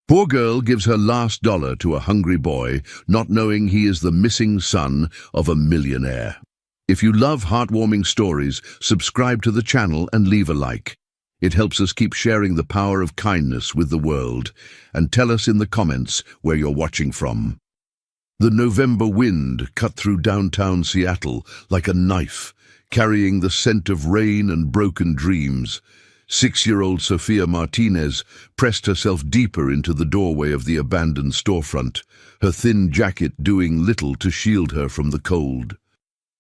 Poor girl gives her last dollar to a hungry boy, not knowing he is the missing son of a millionaire. If you love heartwarming stories, subscribe to the channel and leave a like. It helps us keep sharing the power of kindness with the world. And tell us in the comments where you're watching from. The November wind cut through downtown Seattle like a knife, carrying the scent of rain and broken dreams. 6-year-old Sofia Martinez pressed herself deeper into the doorway of the abandoned storefront, her thin jacket doing little to shield her from the cold.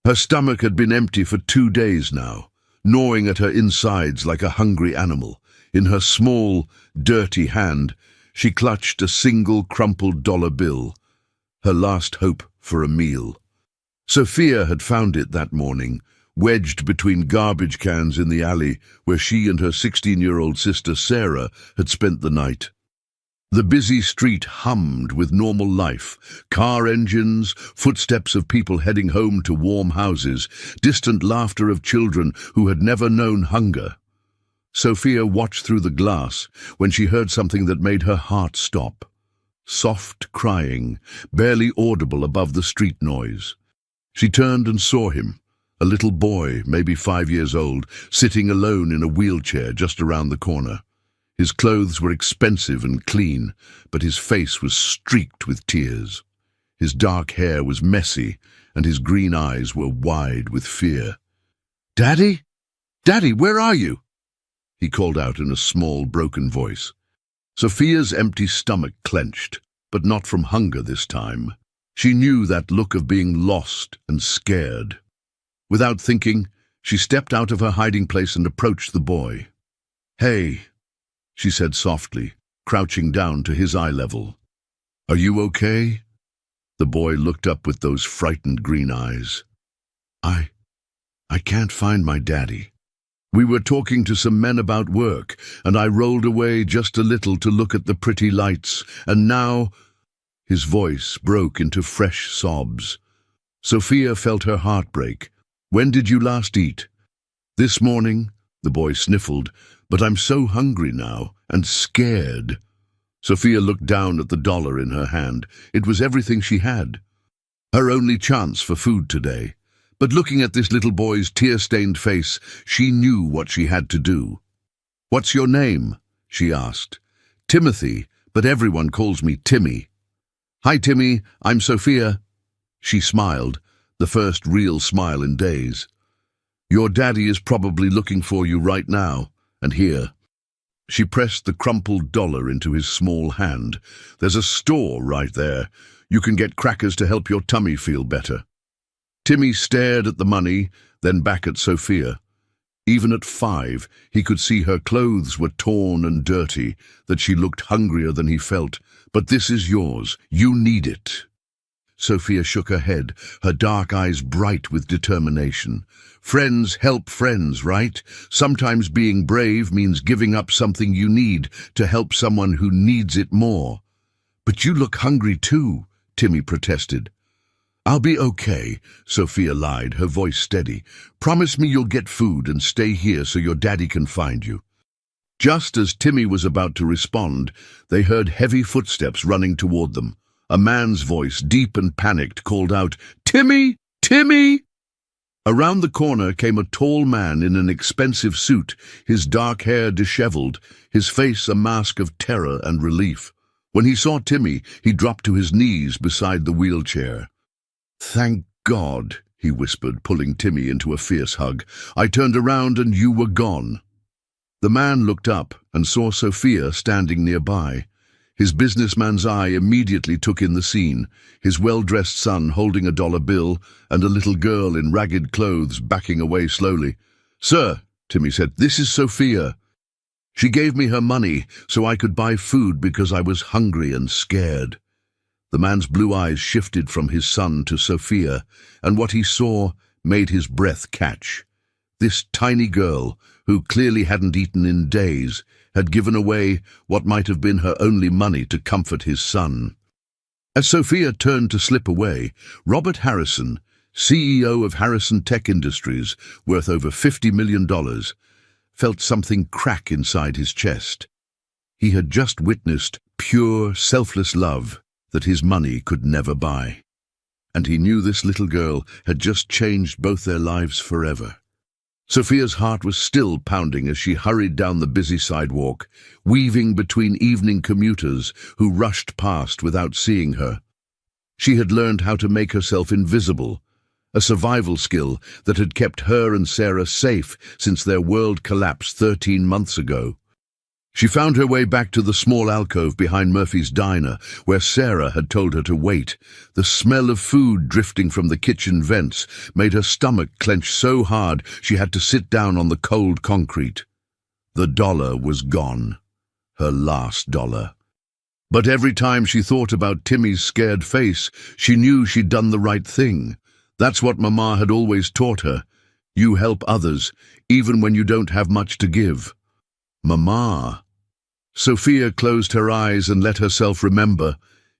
Her stomach had been empty for 2 days now, gnawing at her insides like a hungry animal. In her small, dirty hand, she clutched a single crumpled dollar bill, her last hope for a meal. Sofia had found it that morning, wedged between garbage cans in the alley where she and her 16-year-old sister Sarah had spent the night. The busy street hummed with normal life, car engines, footsteps of people heading home to warm houses, distant laughter of children who had never known hunger. Sofia watched through the glass when she heard something that made her heart stop. Soft crying, barely audible above the street noise. She turned and saw him, a little boy, maybe 5 years old, sitting alone in a wheelchair just around the corner. His clothes were expensive and clean, but his face was streaked with tears. His dark hair was messy, and his green eyes were wide with fear. "Daddy? Daddy, where are you?" he called out in a small, broken voice. Sofia's empty stomach clenched, but not from hunger this time. She knew that look of being lost and scared. Without thinking, she stepped out of her hiding place and approached the boy. "Hey," she said softly, crouching down to his eye level. "Are you okay?" The boy looked up with those frightened green eyes. I can't find my daddy. We were talking to some men about work, and I rolled away just a little to look at the pretty lights, and now—" His voice broke into fresh sobs. Sofia felt her heart break. "When did you last eat?" "This morning," the boy sniffled, "but I'm so hungry now, and scared." Sofia looked down at the dollar in her hand. It was everything she had. Her only chance for food today. But looking at this little boy's tear-stained face, she knew what she had to do. "What's your name?" she asked. "Timothy, but everyone calls me Timmy." "Hi, Timmy, I'm Sofia." She smiled, the first real smile in days. "Your daddy is probably looking for you right now, and here." She pressed the crumpled dollar into his small hand. "There's a store right there. You can get crackers to help your tummy feel better." Timmy stared at the money, then back at Sofia. Even at 5, he could see her clothes were torn and dirty, that she looked hungrier than he felt. "But this is yours. You need it." Sofia shook her head, her dark eyes bright with determination. "Friends help friends, right? Sometimes being brave means giving up something you need to help someone who needs it more." "But you look hungry too," Timmy protested. "I'll be okay," Sofia lied, her voice steady. "Promise me you'll get food and stay here so your daddy can find you." Just as Timmy was about to respond, they heard heavy footsteps running toward them. A man's voice, deep and panicked, called out, "Timmy! Timmy!" Around the corner came a tall man in an expensive suit, his dark hair disheveled, his face a mask of terror and relief. When he saw Timmy, he dropped to his knees beside the wheelchair. "Thank God," he whispered, pulling Timmy into a fierce hug. "I turned around and you were gone." The man looked up and saw Sofia standing nearby. His businessman's eye immediately took in the scene, his well-dressed son holding a dollar bill and a little girl in ragged clothes backing away slowly. "Sir," Timmy said, "this is Sofia. She gave me her money so I could buy food because I was hungry and scared." The man's blue eyes shifted from his son to Sofia, and what he saw made his breath catch. This tiny girl, who clearly hadn't eaten in days, had given away what might have been her only money to comfort his son. As Sofia turned to slip away, Robert Harrison, CEO of Harrison Tech Industries, worth over $50 million, felt something crack inside his chest. He had just witnessed pure, selfless love that his money could never buy. And he knew this little girl had just changed both their lives forever. Sophia's heart was still pounding as she hurried down the busy sidewalk, weaving between evening commuters who rushed past without seeing her. She had learned how to make herself invisible, a survival skill that had kept her and Sarah safe since their world collapsed 13 months ago. She found her way back to the small alcove behind Murphy's diner, where Sarah had told her to wait. The smell of food drifting from the kitchen vents made her stomach clench so hard she had to sit down on the cold concrete. The dollar was gone. Her last dollar. But every time she thought about Timmy's scared face, she knew she'd done the right thing. That's what Mama had always taught her. You help others, even when you don't have much to give. Mama. Sophia closed her eyes and let herself remember.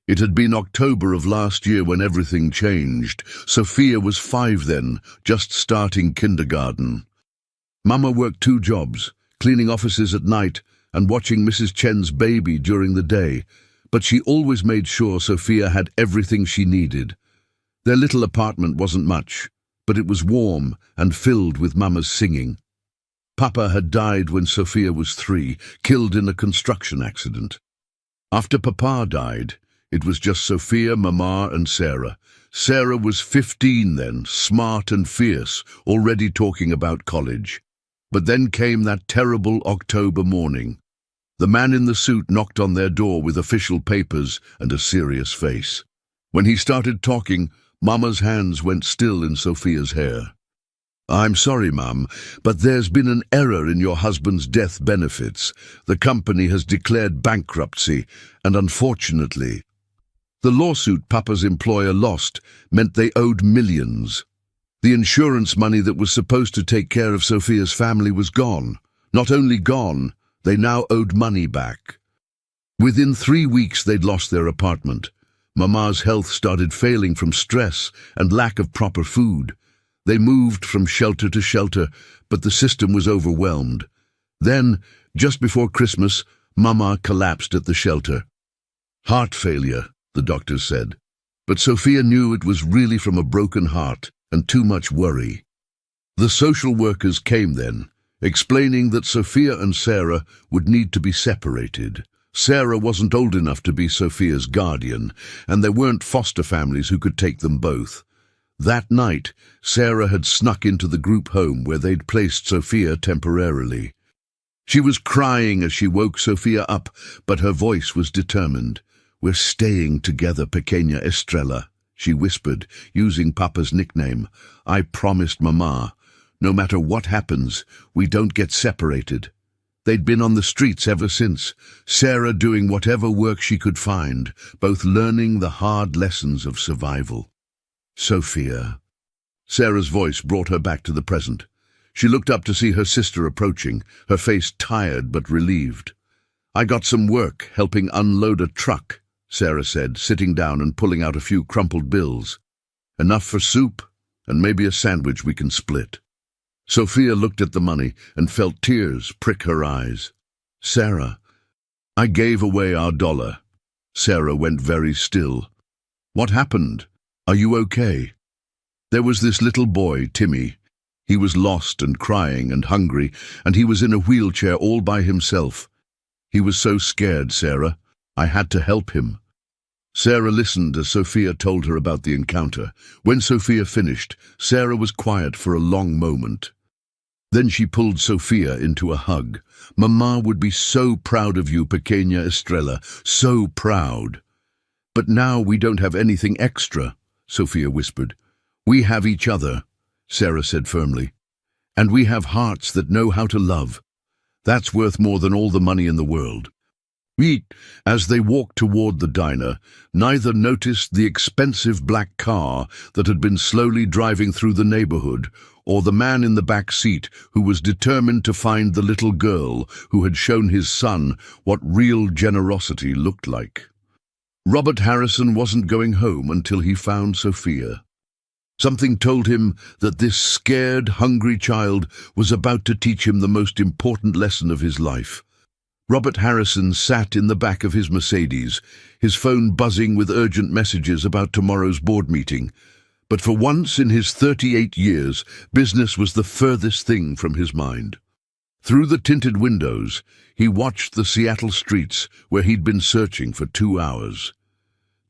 It had been October of last year when everything changed. Sophia was 5 then, just starting kindergarten. Mama worked 2 jobs, cleaning offices at night and watching Mrs. Chen's baby during the day, but she always made sure Sophia had everything she needed. Their little apartment wasn't much, but it was warm and filled with Mama's singing. Papa had died when Sophia was 3, killed in a construction accident. After Papa died, it was just Sophia, Mama, and Sarah. Sarah was 15 then, smart and fierce, already talking about college. But then came that terrible October morning. The man in the suit knocked on their door with official papers and a serious face. When he started talking, Mama's hands went still in Sophia's hair. I'm sorry, Mum, but there's been an error in your husband's death benefits. The company has declared bankruptcy, and unfortunately, the lawsuit Papa's employer lost meant they owed millions. The insurance money that was supposed to take care of Sophia's family was gone. Not only gone, they now owed money back. Within 3 weeks, they'd lost their apartment. Mama's health started failing from stress and lack of proper food. They moved from shelter to shelter, but the system was overwhelmed. Then, just before Christmas, Mama collapsed at the shelter. Heart failure, the doctors said. But Sophia knew it was really from a broken heart and too much worry. The social workers came then, explaining that Sophia and Sarah would need to be separated. Sarah wasn't old enough to be Sophia's guardian, and there weren't foster families who could take them both. That night, Sarah had snuck into the group home where they'd placed Sophia temporarily. She was crying as she woke Sophia up, but her voice was determined. We're staying together, Pequeña Estrella, she whispered, using Papa's nickname. I promised Mama. No matter what happens, we don't get separated. They'd been on the streets ever since, Sarah doing whatever work she could find, both learning the hard lessons of survival. Sophia. Sarah's voice brought her back to the present. She looked up to see her sister approaching, her face tired but relieved. I got some work helping unload a truck, Sarah said, sitting down and pulling out a few crumpled bills. Enough for soup and maybe a sandwich we can split. Sophia looked at the money and felt tears prick her eyes. Sarah. I gave away our dollar. Sarah went very still. What happened? Are you okay? There was this little boy, Timmy. He was lost and crying and hungry, and he was in a wheelchair all by himself. He was so scared, Sarah. I had to help him. Sarah listened as Sophia told her about the encounter. When Sophia finished, Sarah was quiet for a long moment. Then she pulled Sophia into a hug. Mama would be so proud of you, Pequeña Estrella, so proud. But now we don't have anything extra, Sophia whispered. We have each other, Sarah said firmly. And we have hearts that know how to love. That's worth more than all the money in the world. As they walked toward the diner, neither noticed the expensive black car that had been slowly driving through the neighborhood, or the man in the back seat who was determined to find the little girl who had shown his son what real generosity looked like. Robert Harrison wasn't going home until he found Sophia. Something told him that this scared, hungry child was about to teach him the most important lesson of his life. Robert Harrison sat in the back of his Mercedes, his phone buzzing with urgent messages about tomorrow's board meeting. But for once in his 38 years, business was the furthest thing from his mind. Through the tinted windows, he watched the Seattle streets where he'd been searching for 2 hours.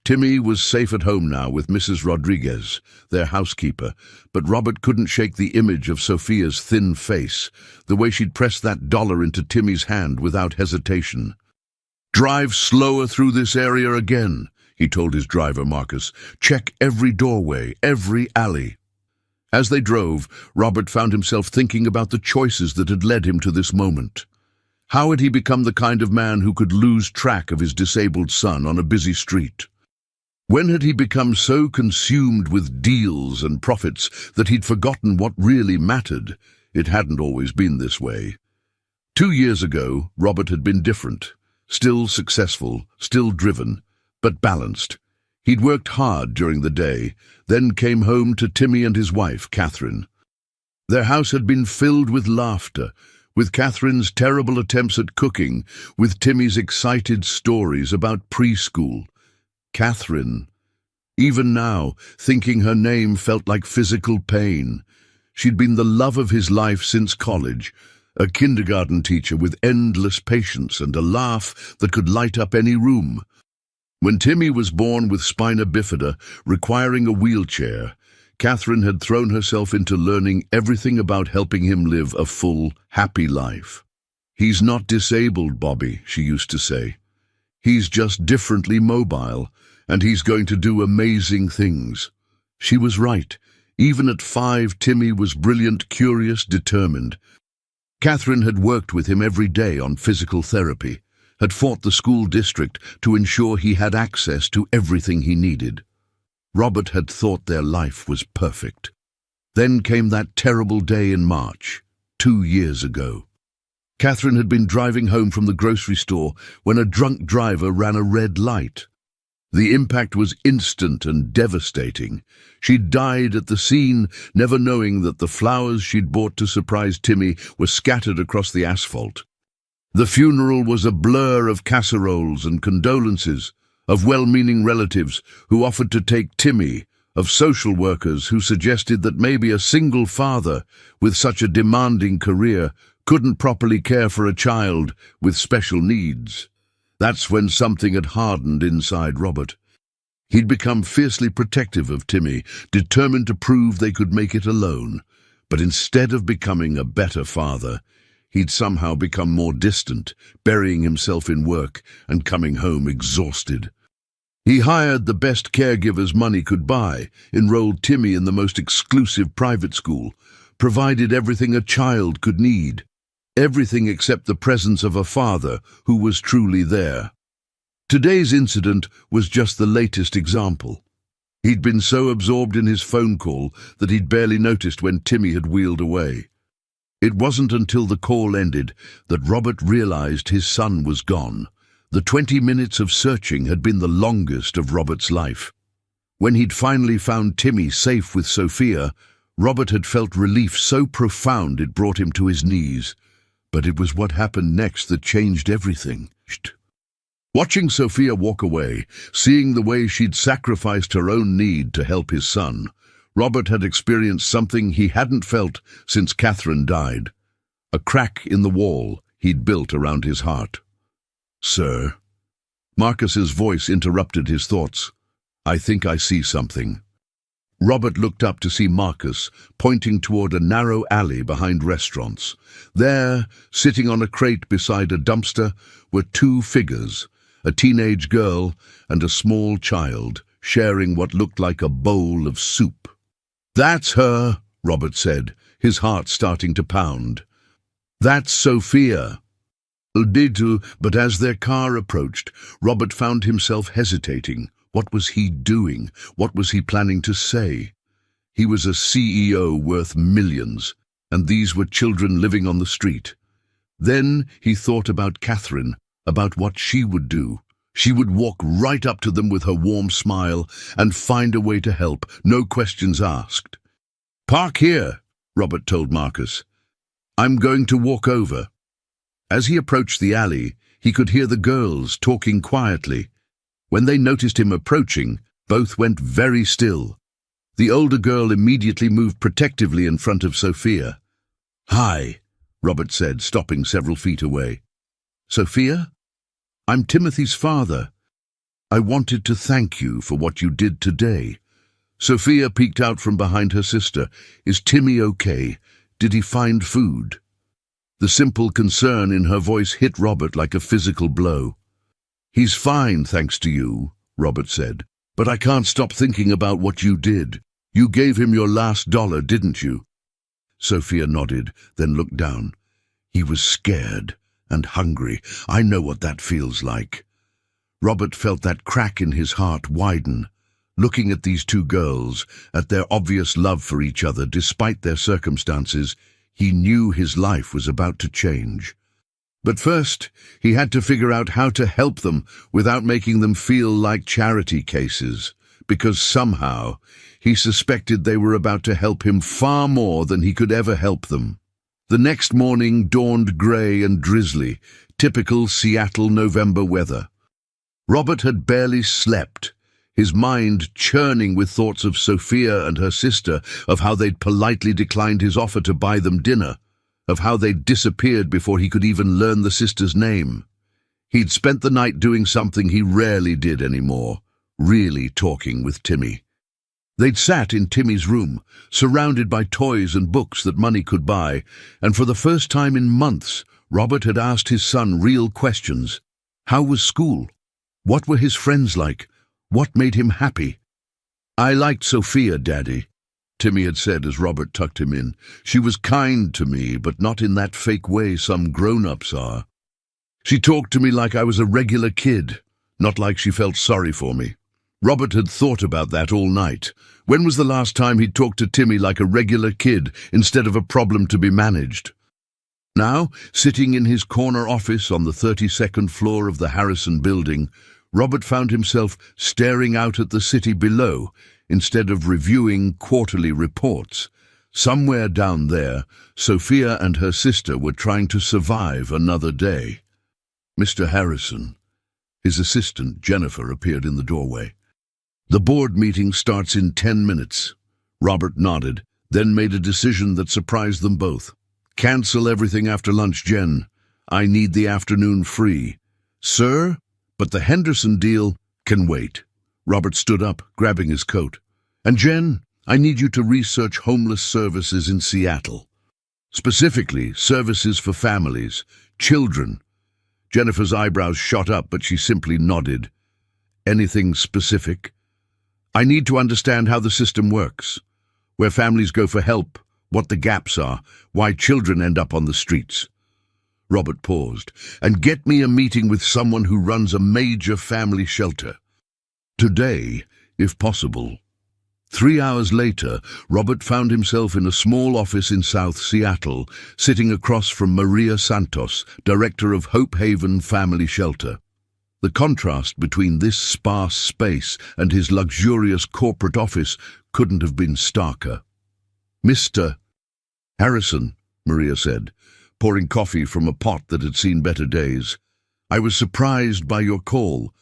Timmy was safe at home now with Mrs. Rodriguez, their housekeeper, but Robert couldn't shake the image of Sophia's thin face, the way she'd pressed that dollar into Timmy's hand without hesitation. "Drive slower through this area again," he told his driver, Marcus. "Check every doorway, every alley." As they drove, Robert found himself thinking about the choices that had led him to this moment. How had he become the kind of man who could lose track of his disabled son on a busy street? When had he become so consumed with deals and profits that he'd forgotten what really mattered? It hadn't always been this way. 2 years ago, Robert had been different. Still successful, still driven, but balanced. He'd worked hard during the day, then came home to Timmy and his wife, Catherine. Their house had been filled with laughter, with Catherine's terrible attempts at cooking, with Timmy's excited stories about preschool. Catherine. Even now, thinking her name felt like physical pain. She'd been the love of his life since college, a kindergarten teacher with endless patience and a laugh that could light up any room. When Timmy was born with spina bifida, requiring a wheelchair, Catherine had thrown herself into learning everything about helping him live a full, happy life. "He's not disabled, Bobby," she used to say. "He's just differently mobile, and he's going to do amazing things." She was right. Even at 5, Timmy was brilliant, curious, determined. Catherine had worked with him every day on physical therapy, had fought the school district to ensure he had access to everything he needed. Robert had thought their life was perfect. Then came that terrible day in March, 2 years ago. Catherine had been driving home from the grocery store when a drunk driver ran a red light. The impact was instant and devastating. She died at the scene, never knowing that the flowers she'd bought to surprise Timmy were scattered across the asphalt. The funeral was a blur of casseroles and condolences, of well-meaning relatives who offered to take Timmy, of social workers who suggested that maybe a single father with such a demanding career couldn't properly care for a child with special needs. That's when something had hardened inside Robert. He'd become fiercely protective of Timmy, determined to prove they could make it alone. But instead of becoming a better father, he'd somehow become more distant, burying himself in work and coming home exhausted. He hired the best caregivers money could buy, enrolled Timmy in the most exclusive private school, provided everything a child could need. Everything except the presence of a father who was truly there. Today's incident was just the latest example. He'd been so absorbed in his phone call that he'd barely noticed when Timmy had wheeled away. It wasn't until the call ended that Robert realized his son was gone. The 20 minutes of searching had been the longest of Robert's life. When he'd finally found Timmy safe with Sophia, Robert had felt relief so profound it brought him to his knees. But it was what happened next that changed everything. Watching Sophia walk away, seeing the way she'd sacrificed her own need to help his son, Robert had experienced something he hadn't felt since Catherine died. A crack in the wall he'd built around his heart. "Sir?" Marcus's voice interrupted his thoughts. "I think I see something." Robert looked up to see Marcus pointing toward a narrow alley behind restaurants. There, sitting on a crate beside a dumpster, were 2 figures, a teenage girl and a small child, sharing what looked like a bowl of soup. "That's her," Robert said, his heart starting to pound. "That's Sophia." But as their car approached, Robert found himself hesitating. What was he doing? What was he planning to say? He was a CEO worth millions, and these were children living on the street. Then he thought about Catherine, about what she would do. She would walk right up to them with her warm smile and find a way to help, no questions asked. "Park here," Robert told Marcus. "I'm going to walk over." As he approached the alley, He could hear the girls talking quietly. When they noticed him approaching, both went very still. The older girl immediately moved protectively in front of Sophia. "Hi," Robert said, stopping several feet away. "Sophia? I'm Timothy's father. I wanted to thank you for what you did today." Sophia peeked out from behind her sister. "Is Timmy okay? Did he find food?" The simple concern in her voice hit Robert like a physical blow. "He's fine, thanks to you," Robert said. "But I can't stop thinking about what you did. You gave him your last dollar, didn't you?" Sophia nodded, then looked down. "He was scared and hungry. I know what that feels like." Robert felt that crack in his heart widen. Looking at these two girls, at their obvious love for each other despite their circumstances, he knew his life was about to change. But first, he had to figure out how to help them without making them feel like charity cases, because somehow he suspected they were about to help him far more than he could ever help them. The next morning dawned grey and drizzly, typical Seattle November weather. Robert had barely slept, his mind churning with thoughts of Sophia and her sister, of how they'd politely declined his offer to buy them dinner, of how they'd disappeared before he could even learn the sister's name. He'd spent the night doing something he rarely did anymore, really talking with Timmy. They'd sat in Timmy's room, surrounded by toys and books that money could buy, and for the first time in months, Robert had asked his son real questions. How was school? What were his friends like? What made him happy? "I liked Sophia, Daddy," Timmy had said as Robert tucked him in. "She was kind to me, but not in that fake way some grown-ups are. She talked to me like I was a regular kid, not like she felt sorry for me." Robert had thought about that all night. When was the last time he'd talked to Timmy like a regular kid instead of a problem to be managed? Now, sitting in his corner office on the 32nd floor of the Harrison building, Robert found himself staring out at the city below instead of reviewing quarterly reports. Somewhere down there, Sophia and her sister were trying to survive another day. "Mr. Harrison." His assistant, Jennifer, appeared in the doorway. "The board meeting starts in 10 minutes. Robert nodded, then made a decision that surprised them both. "Cancel everything after lunch, Jen. I need the afternoon free." "Sir? But the Henderson deal can wait." Robert stood up, grabbing his coat. "And Jen, I need you to research homeless services in Seattle. Specifically, services for families, children." Jennifer's eyebrows shot up, but she simply nodded. "Anything specific?" "I need to understand how the system works, where families go for help, what the gaps are, why children end up on the streets." Robert paused. "And get me a meeting with someone who runs a major family shelter. Today, if possible." 3 hours later, Robert found himself in a small office in South Seattle, sitting across from Maria Santos, director of Hope Haven Family Shelter. The contrast between this sparse space and his luxurious corporate office couldn't have been starker. "Mr. Harrison," Maria said, pouring coffee from a pot that had seen better days. "I was surprised by your call.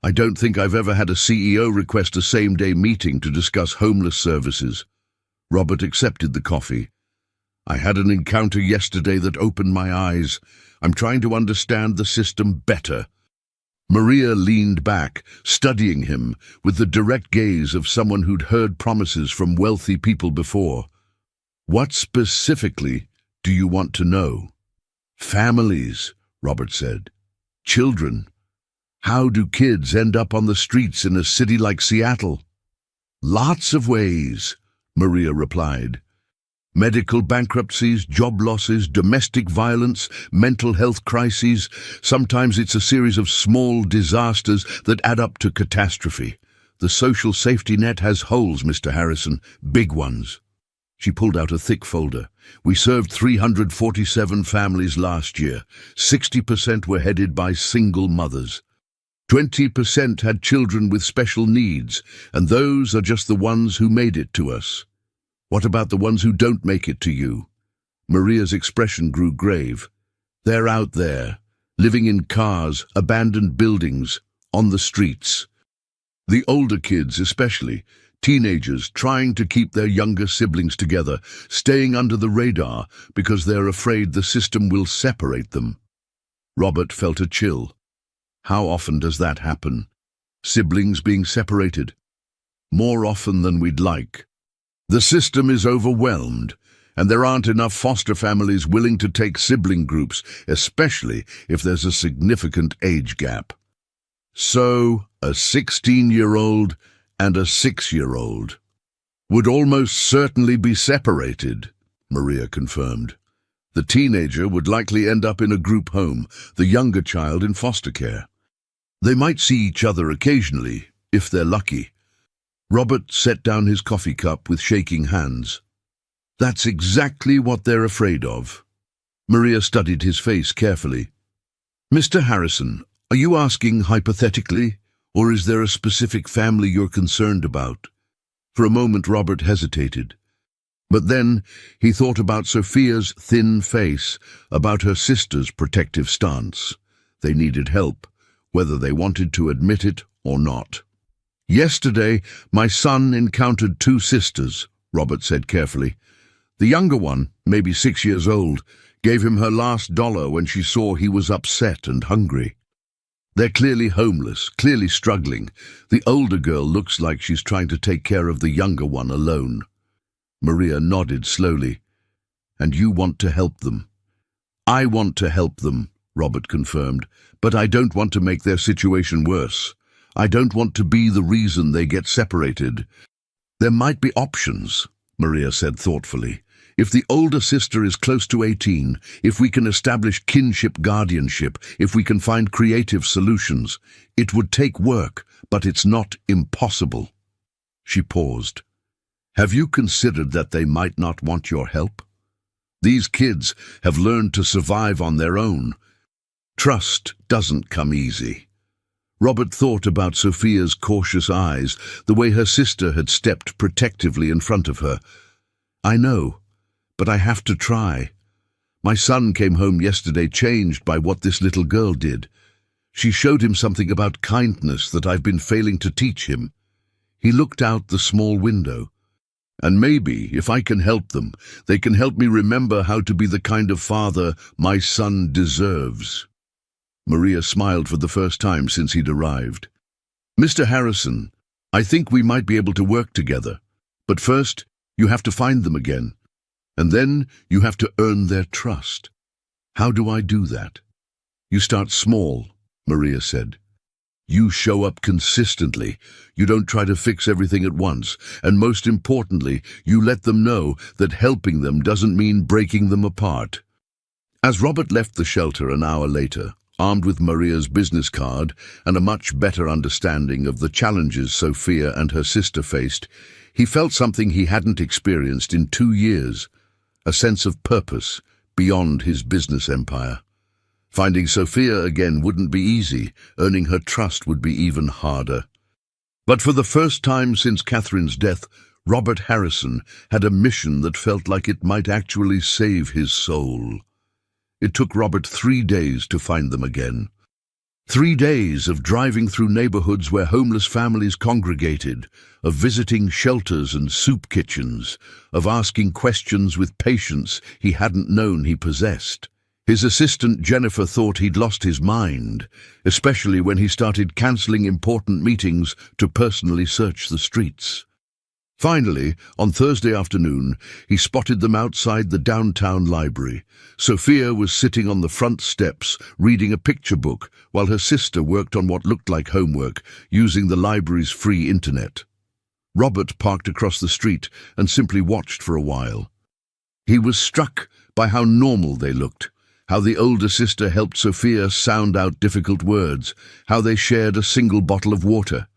I don't think I've ever had a CEO request a same-day meeting to discuss homeless services." Robert accepted the coffee. "I had an encounter yesterday that opened my eyes. I'm trying to understand the system better." Maria leaned back, studying him with the direct gaze of someone who'd heard promises from wealthy people before. "What specifically do you want to know?" "Families," Robert said. "Children. How do kids end up on the streets in a city like Seattle?" "Lots of ways," Maria replied. "Medical bankruptcies, job losses, domestic violence, mental health crises. Sometimes it's a series of small disasters that add up to catastrophe. The social safety net has holes, Mr. Harrison, big ones." She pulled out a thick folder. "We served 347 families last year. 60% were headed by single mothers. 20% had children with special needs, and those are just the ones who made it to us. What about the ones who don't make it to you?" Maria's expression grew grave. "They're out there. living in cars, abandoned buildings, on the streets. The older kids especially, teenagers trying to keep their younger siblings together, staying under the radar because they're afraid the system will separate them. Robert felt a chill. How often does that happen? Siblings being separated? More often than we'd like. The system is overwhelmed, and there aren't enough foster families willing to take sibling groups, especially if there's a significant age gap. So, a 16-year-old and a 6-year-old would almost certainly be separated, Maria confirmed. The teenager would likely end up in a group home, the younger child in foster care. They might see each other occasionally, if they're lucky. Robert set down his coffee cup with shaking hands. That's exactly what they're afraid of. Maria studied his face carefully. Mr. Harrison, are you asking hypothetically, or is there a specific family you're concerned about? For a moment, Robert hesitated. But then he thought about Sophia's thin face, about her sister's protective stance. They needed help, whether they wanted to admit it or not. Yesterday, my son encountered 2 sisters, Robert said carefully. The younger one, maybe 6 years old, gave him her last dollar when she saw he was upset and hungry. They're clearly homeless, clearly struggling. The older girl looks like she's trying to take care of the younger one alone. Maria nodded slowly. And you want to help them? I want to help them, Robert confirmed, but I don't want to make their situation worse. I don't want to be the reason they get separated. There might be options, Maria said thoughtfully. If the older sister is close to 18, if we can establish kinship guardianship, if we can find creative solutions, it would take work, but it's not impossible. She paused. Have you considered that they might not want your help? These kids have learned to survive on their own. Trust doesn't come easy. Robert thought about Sophia's cautious eyes, the way her sister had stepped protectively in front of her. I know, but I have to try. My son came home yesterday changed by what this little girl did. She showed him something about kindness that I've been failing to teach him. He looked out the small window. And maybe, if I can help them, they can help me remember how to be the kind of father my son deserves. Maria smiled for the first time since he'd arrived. Mr. Harrison, I think we might be able to work together. But first, you have to find them again. And then you have to earn their trust. How do I do that? You start small, Maria said. You show up consistently. You don't try to fix everything at once. And most importantly, you let them know that helping them doesn't mean breaking them apart. As Robert left the shelter an hour later, armed with Maria's business card and a much better understanding of the challenges Sophia and her sister faced, he felt something he hadn't experienced in 2 years, a sense of purpose beyond his business empire. Finding Sophia again wouldn't be easy, earning her trust would be even harder. But for the first time since Catherine's death, Robert Harrison had a mission that felt like it might actually save his soul. It took Robert 3 days to find them again. 3 days of driving through neighborhoods where homeless families congregated, of visiting shelters and soup kitchens, of asking questions with patience he hadn't known he possessed. His assistant Jennifer thought he'd lost his mind, especially when he started canceling important meetings to personally search the streets. Finally, on Thursday afternoon, he spotted them outside the downtown library. Sophia was sitting on the front steps, reading a picture book, while her sister worked on what looked like homework, using the library's free internet. Robert parked across the street and simply watched for a while. He was struck by how normal they looked, how the older sister helped Sophia sound out difficult words, how they shared a single bottle of water.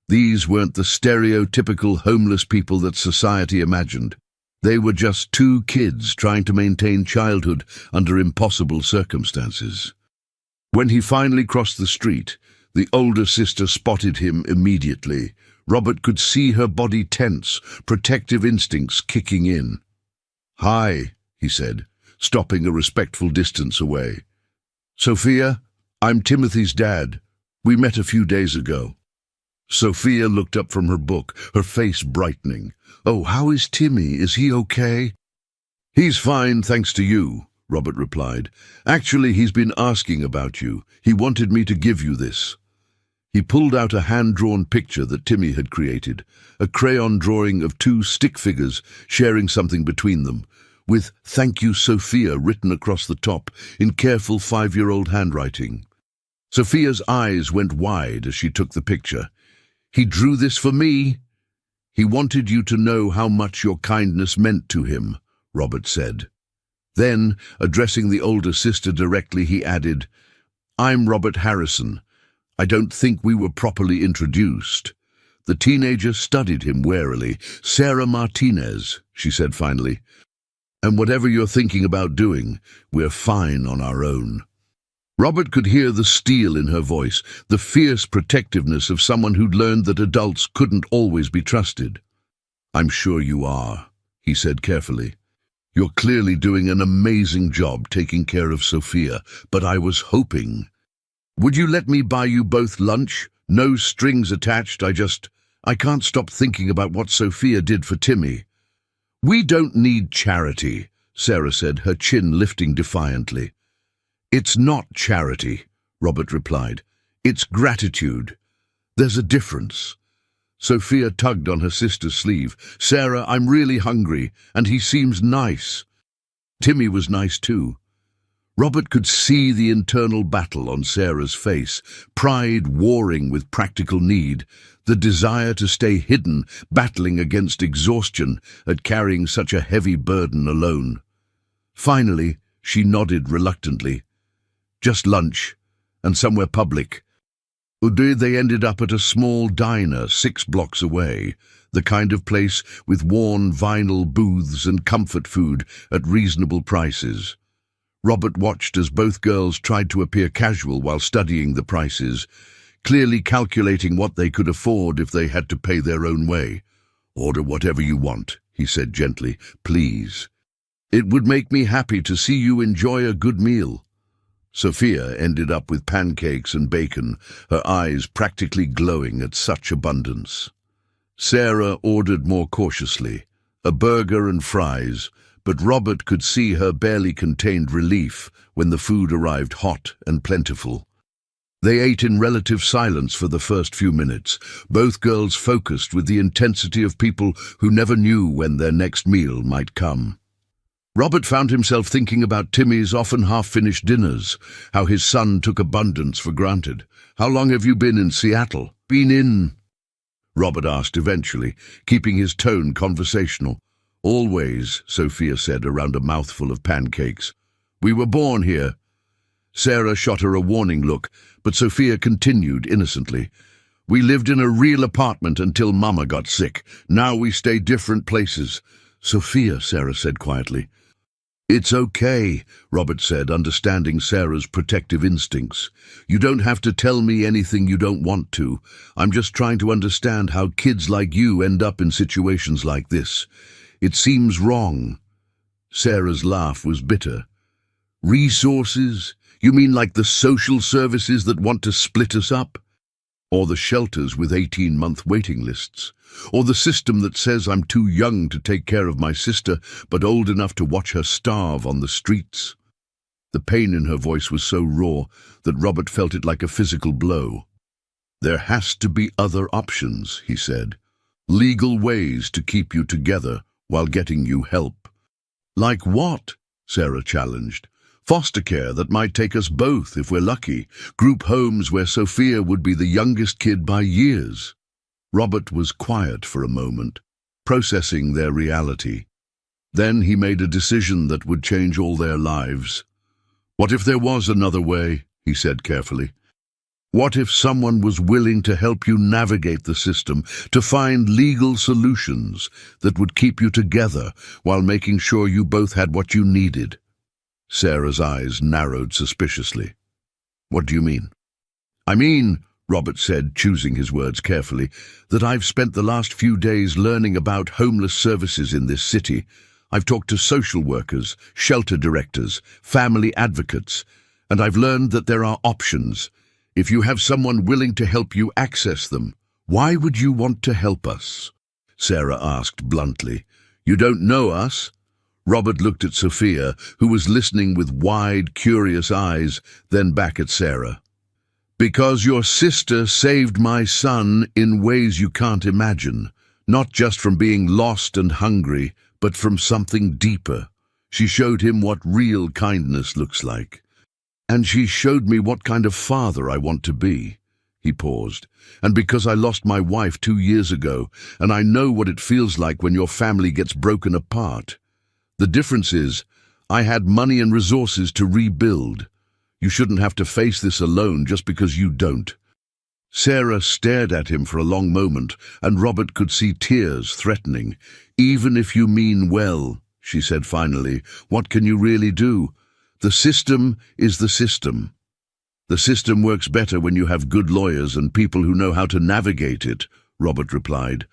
These weren't the stereotypical homeless people that society imagined. They were just 2 kids trying to maintain childhood under impossible circumstances. When he finally crossed the street, the older sister spotted him immediately. Robert could see her body tense, protective instincts kicking in. "Hi," he said, stopping a respectful distance away. Sophia, I'm Timothy's dad. We met a few days ago. Sophia looked up from her book, her face brightening. Oh, how is Timmy? Is he okay? He's fine, thanks to you, Robert replied. Actually, he's been asking about you. He wanted me to give you this. He pulled out a hand-drawn picture that Timmy had created, a crayon drawing of two stick figures sharing something between them, with "Thank you, Sophia" written across the top in careful 5-year-old handwriting. Sophia's eyes went wide as she took the picture. He drew this for me. He wanted you to know how much your kindness meant to him, Robert said. Then, addressing the older sister directly, he added, I'm Robert Harrison. I don't think we were properly introduced. The teenager studied him warily. Sarah Martinez, she said finally. And whatever you're thinking about doing, we're fine on our own. Robert could hear the steel in her voice, the fierce protectiveness of someone who'd learned that adults couldn't always be trusted. I'm sure you are, he said carefully. You're clearly doing an amazing job taking care of Sophia, but I was hoping. Would you let me buy you both lunch? No strings attached, I can't stop thinking about what Sophia did for Timmy. We don't need charity, Sarah said, her chin lifting defiantly. It's not charity, Robert replied. It's gratitude. There's a difference. Sophia tugged on her sister's sleeve. Sarah, I'm really hungry, and he seems nice. Timmy was nice too. Robert could see the internal battle on Sarah's face, pride warring with practical need, the desire to stay hidden, battling against exhaustion at carrying such a heavy burden alone. Finally, she nodded reluctantly. Just lunch, and somewhere public. They ended up at a small diner 6 blocks away, the kind of place with worn vinyl booths and comfort food at reasonable prices. Robert watched as both girls tried to appear casual while studying the prices, clearly calculating what they could afford if they had to pay their own way. Order whatever you want, he said gently, please. It would make me happy to see you enjoy a good meal. Sophia ended up with pancakes and bacon, her eyes practically glowing at such abundance. Sarah ordered more cautiously, a burger and fries, but Robert could see her barely contained relief when the food arrived hot and plentiful. They ate in relative silence for the first few minutes, both girls focused with the intensity of people who never knew when their next meal might come. Robert found himself thinking about Timmy's often half-finished dinners, how his son took abundance for granted. How long have you been in Seattle? Robert asked eventually, keeping his tone conversational. Always, Sophia said around a mouthful of pancakes. We were born here. Sarah shot her a warning look, but Sophia continued innocently. We lived in a real apartment until Mama got sick. Now we stay different places. Sophia, Sarah said quietly. It's okay, Robert said, understanding Sarah's protective instincts. You don't have to tell me anything you don't want to. I'm just trying to understand how kids like you end up in situations like this. It seems wrong. Sarah's laugh was bitter. Resources? You mean like the social services that want to split us up? Or the shelters with 18-month waiting lists? Or the system that says I'm too young to take care of my sister, but old enough to watch her starve on the streets? The pain in her voice was so raw that Robert felt it like a physical blow. There has to be other options, he said. Legal ways to keep you together while getting you help. Like what? Sarah challenged. Foster care that might take us both if we're lucky. Group homes where Sophia would be the youngest kid by years. Robert was quiet for a moment, processing their reality. Then he made a decision that would change all their lives. What if there was another way, he said carefully. What if someone was willing to help you navigate the system, to find legal solutions that would keep you together while making sure you both had what you needed? Sarah's eyes narrowed suspiciously. What do you mean? I mean, Robert said, choosing his words carefully, that I've spent the last few days learning about homeless services in this city. I've talked to social workers, shelter directors, family advocates, And I've learned that there are options. If you have someone willing to help you access them, why would you want to help us? Sarah asked bluntly. You don't know us? Robert looked at Sophia, who was listening with wide, curious eyes, then back at Sarah. Because your sister saved my son in ways you can't imagine, not just from being lost and hungry, but from something deeper. She showed him what real kindness looks like. And she showed me what kind of father I want to be. He paused. And because I lost my wife 2 years ago, and I know what it feels like when your family gets broken apart. The difference is, I had money and resources to rebuild. You shouldn't have to face this alone just because you don't. Sarah stared at him for a long moment, and Robert could see tears threatening. Even if you mean well, she said finally, what can you really do? The system is the system. The system works better when you have good lawyers and people who know how to navigate it, Robert replied.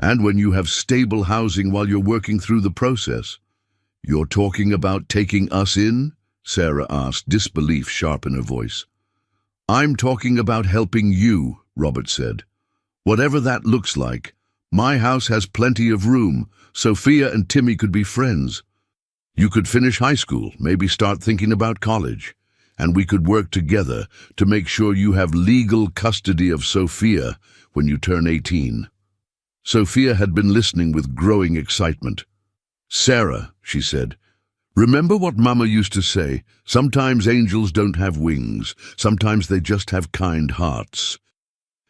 And when you have stable housing while you're working through the process. You're talking about taking us in? Sarah asked, disbelief sharp in her voice. I'm talking about helping you, Robert said. Whatever that looks like, my house has plenty of room. Sophia and Timmy could be friends. You could finish high school, maybe start thinking about college, and we could work together to make sure you have legal custody of Sophia when you turn 18. Sophia had been listening with growing excitement. Sarah, she said, remember what Mama used to say? Sometimes angels don't have wings. Sometimes they just have kind hearts.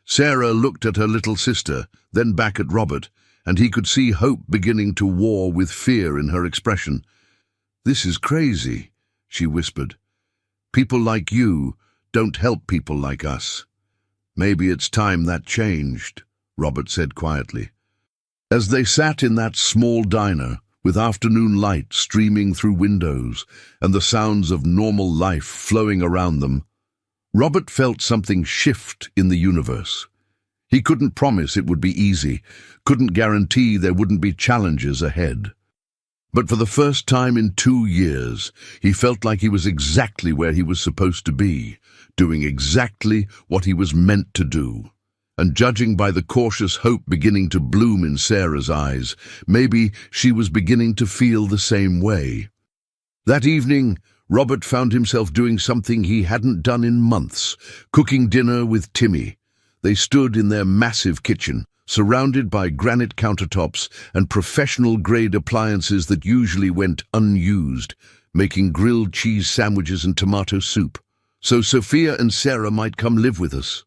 Sarah looked at her little sister, then back at Robert, and he could see hope beginning to war with fear in her expression. This is crazy, she whispered. People like you don't help people like us. Maybe it's time that changed, Robert said quietly. As they sat in that small diner, with afternoon light streaming through windows and the sounds of normal life flowing around them, Robert felt something shift in the universe. He couldn't promise it would be easy, couldn't guarantee there wouldn't be challenges ahead. But for the first time in 2 years, he felt like he was exactly where he was supposed to be, doing exactly what he was meant to do. And judging by the cautious hope beginning to bloom in Sarah's eyes, maybe she was beginning to feel the same way. That evening, Robert found himself doing something he hadn't done in months, cooking dinner with Timmy. They stood in their massive kitchen, surrounded by granite countertops and professional-grade appliances that usually went unused, making grilled cheese sandwiches and tomato soup. So Sophia and Sarah might come live with us.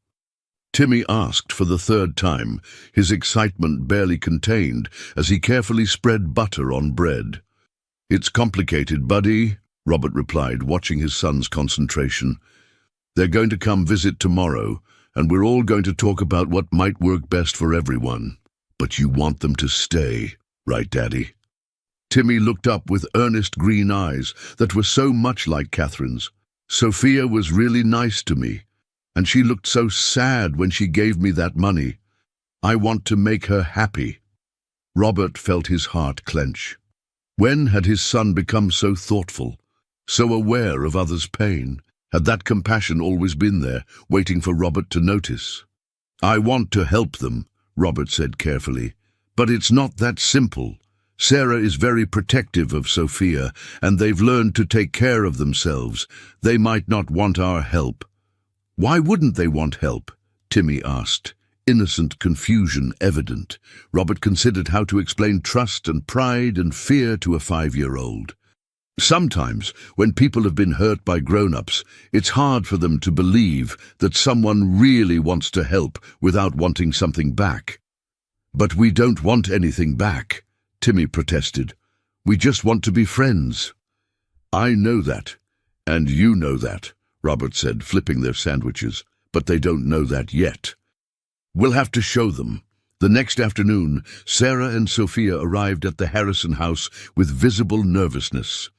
Timmy asked for the 3rd time, his excitement barely contained as he carefully spread butter on bread. It's complicated, buddy, Robert replied, watching his son's concentration. They're going to come visit tomorrow, and we're all going to talk about what might work best for everyone. But you want them to stay, right, Daddy? Timmy looked up with earnest green eyes that were so much like Catherine's. Sophia was really nice to me, and she looked so sad when she gave me that money. I want to make her happy. Robert felt his heart clench. When had his son become so thoughtful, so aware of others' pain? Had that compassion always been there, waiting for Robert to notice? I want to help them, Robert said carefully, but it's not that simple. Sarah is very protective of Sophia, and they've learned to take care of themselves. They might not want our help. Why wouldn't they want help? Timmy asked, innocent confusion evident. Robert considered how to explain trust and pride and fear to a 5-year-old. Sometimes, when people have been hurt by grown-ups, it's hard for them to believe that someone really wants to help without wanting something back. But we don't want anything back, Timmy protested. We just want to be friends. I know that, and you know that, Robert said, flipping their sandwiches, but they don't know that yet. We'll have to show them. The next afternoon, Sarah and Sophia arrived at the Harrison house with visible nervousness.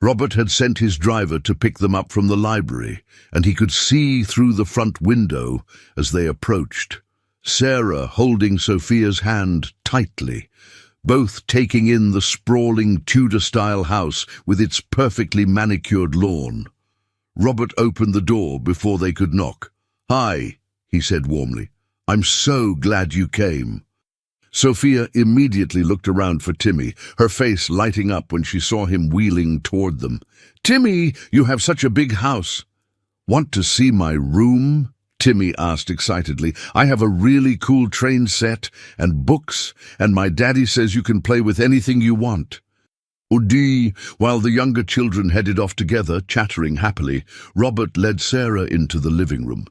Robert had sent his driver to pick them up from the library, and he could see through the front window as they approached, Sarah holding Sophia's hand tightly, both taking in the sprawling Tudor-style house with its perfectly manicured lawn. Robert opened the door before they could knock. "Hi," he said warmly. "I'm so glad you came." Sophia immediately looked around for Timmy, her face lighting up when she saw him wheeling toward them. "Timmy, you have such a big house." "Want to see my room?" Timmy asked excitedly. "I have a really cool train set and books, and my daddy says you can play with anything you want." Udi, while the younger children headed off together, chattering happily, Robert led Sarah into the living room.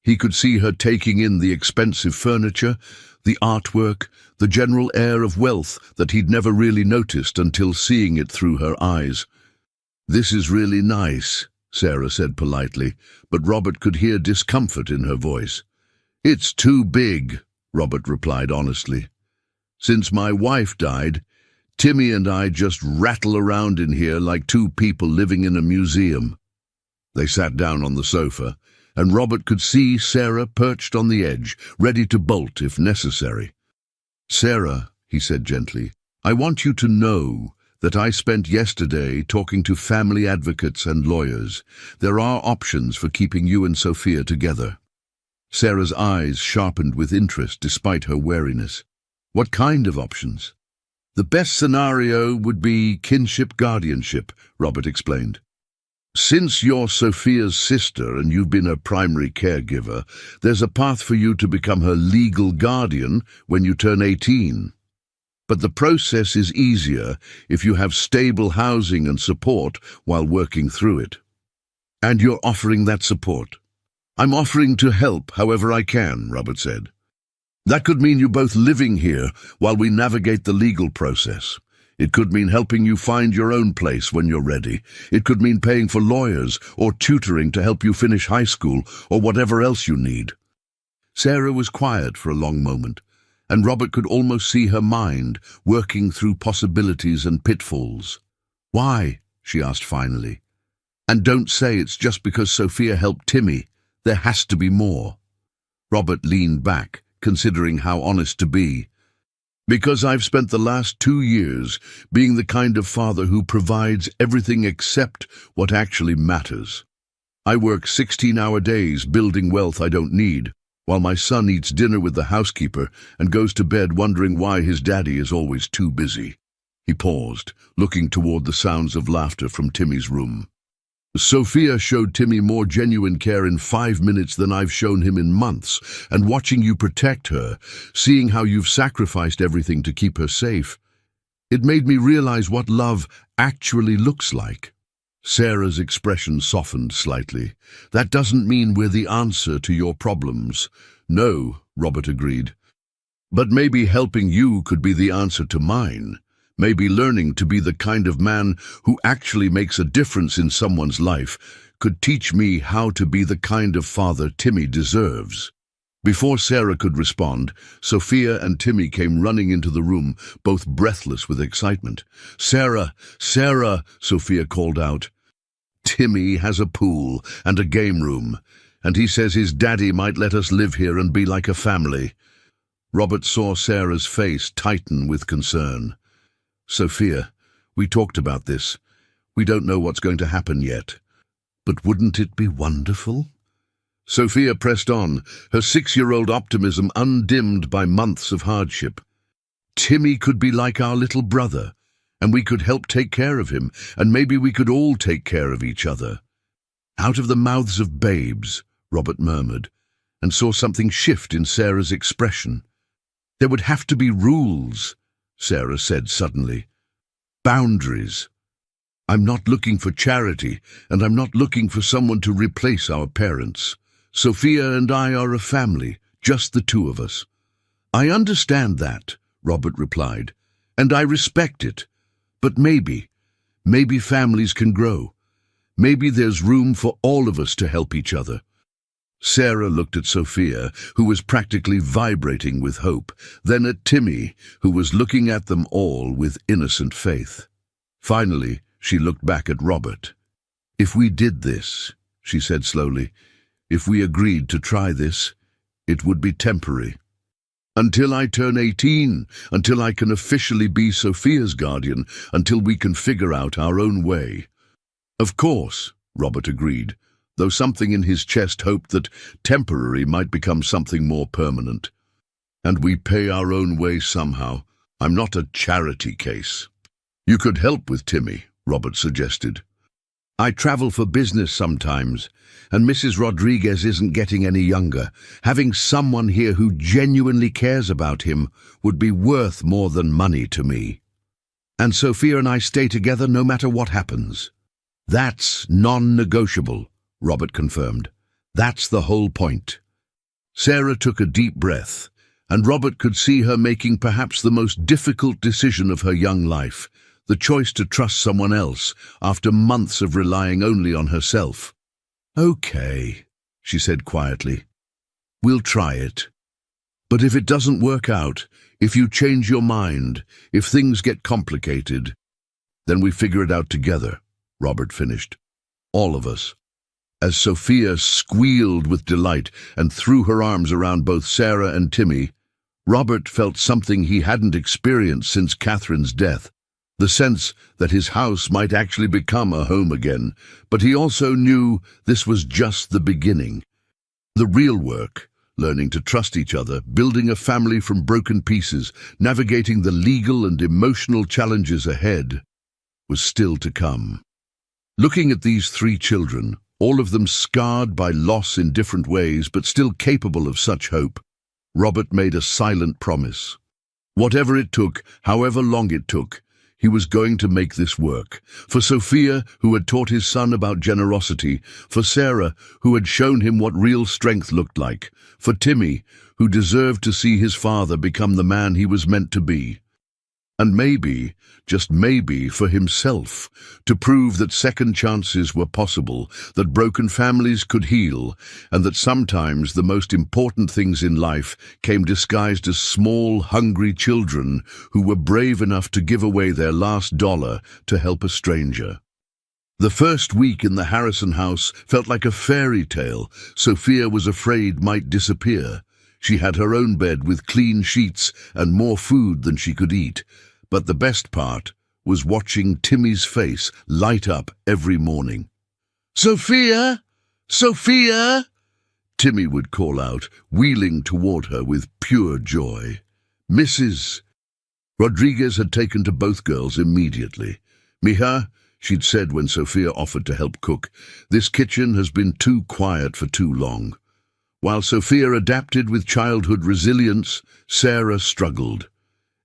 He could see her taking in the expensive furniture, the artwork, the general air of wealth that he'd never really noticed until seeing it through her eyes. "This is really nice," Sarah said politely, but Robert could hear discomfort in her voice. "It's too big," Robert replied honestly. "Since my wife died, Timmy and I just rattle around in here like two people living in a museum." They sat down on the sofa, and Robert could see Sarah perched on the edge, ready to bolt if necessary. "Sarah," he said gently, "I want you to know that I spent yesterday talking to family advocates and lawyers. There are options for keeping you and Sophia together." Sarah's eyes sharpened with interest despite her wariness. "What kind of options?" "The best scenario would be kinship guardianship," Robert explained. "Since you're Sophia's sister and you've been her primary caregiver, there's a path for you to become her legal guardian when you turn 18. But the process is easier if you have stable housing and support while working through it." "And you're offering that support?" "I'm offering to help however I can," Robert said. "That could mean you both living here while we navigate the legal process. It could mean helping you find your own place when you're ready. It could mean paying for lawyers or tutoring to help you finish high school or whatever else you need." Sarah was quiet for a long moment, and Robert could almost see her mind working through possibilities and pitfalls. "Why?" she asked finally. "And don't say it's just because Sophia helped Timmy. There has to be more." Robert leaned back, considering how honest to be. "Because I've spent the last 2 years being the kind of father who provides everything except what actually matters. I work 16-hour days building wealth I don't need, while my son eats dinner with the housekeeper and goes to bed wondering why his daddy is always too busy." He paused, looking toward the sounds of laughter from Timmy's room. "Sophia showed Timmy more genuine care in 5 minutes than I've shown him in months, and watching you protect her, seeing how you've sacrificed everything to keep her safe, it made me realize what love actually looks like." Sarah's expression softened slightly. "That doesn't mean we're the answer to your problems." "No," Robert agreed. "But maybe helping you could be the answer to mine. Maybe learning to be the kind of man who actually makes a difference in someone's life could teach me how to be the kind of father Timmy deserves." Before Sarah could respond, Sophia and Timmy came running into the room, both breathless with excitement. "Sarah, Sarah," Sophia called out. "Timmy has a pool and a game room, and he says his daddy might let us live here and be like a family." Robert saw Sarah's face tighten with concern. "Sophia, we talked about this. We don't know what's going to happen yet. But wouldn't it be wonderful?" Sophia pressed on, her 6-year-old optimism undimmed by months of hardship. "Timmy could be like our little brother, and we could help take care of him, and maybe we could all take care of each other." "Out of the mouths of babes," Robert murmured, and saw something shift in Sarah's expression. "There would have to be rules," Sarah said suddenly. "Boundaries. I'm not looking for charity, and I'm not looking for someone to replace our parents. Sophia and I are a family, just the two of us." "I understand that," Robert replied, "and I respect it. But maybe families can grow. Maybe there's room for all of us to help each other." Sarah looked at Sophia, who was practically vibrating with hope, then at Timmy, who was looking at them all with innocent faith. Finally, she looked back at Robert. "If we did this," she said slowly, "if we agreed to try this, it would be temporary. Until I turn 18, until I can officially be Sophia's guardian, until we can figure out our own way." "Of course," Robert agreed, though something in his chest hoped that temporary might become something more permanent. And we pay our own way somehow. I'm not a charity case. You could help with Timmy, Robert suggested. I travel for business sometimes, and Mrs. Rodriguez isn't getting any younger. Having someone here who genuinely cares about him would be worth more than money to me. And Sophia and I stay together no matter what happens. That's non-negotiable, Robert confirmed. That's the whole point. Sarah took a deep breath, and Robert could see her making perhaps the most difficult decision of her young life, the choice to trust someone else after months of relying only on herself. Okay, she said quietly. We'll try it. But if it doesn't work out, if you change your mind, if things get complicated, then we figure it out together, Robert finished. All of us. As Sophia squealed with delight and threw her arms around both Sarah and Timmy, Robert felt something he hadn't experienced since Catherine's death. The sense that his house might actually become a home again, but he also knew this was just the beginning. The real work, learning to trust each other, building a family from broken pieces, navigating the legal and emotional challenges ahead, was still to come. Looking at these three children, all of them scarred by loss in different ways but still capable of such hope, Robert made a silent promise. Whatever it took, however long it took, he was going to make this work. For Sophia, who had taught his son about generosity. For Sarah, who had shown him what real strength looked like. For Timmy, who deserved to see his father become the man he was meant to be. And maybe, just maybe, for himself, to prove that second chances were possible, that broken families could heal, and that sometimes the most important things in life came disguised as small, hungry children who were brave enough to give away their last dollar to help a stranger. The first week in the Harrison house felt like a fairy tale Sophia was afraid might disappear. She had her own bed with clean sheets and more food than she could eat. But the best part was watching Timmy's face light up every morning. "Sophia! Sophia!" Timmy would call out, wheeling toward her with pure joy. Mrs. Rodriguez had taken to both girls immediately. "Mija," she'd said when Sophia offered to help cook, "this kitchen has been too quiet for too long." While Sophia adapted with childhood resilience, Sarah struggled.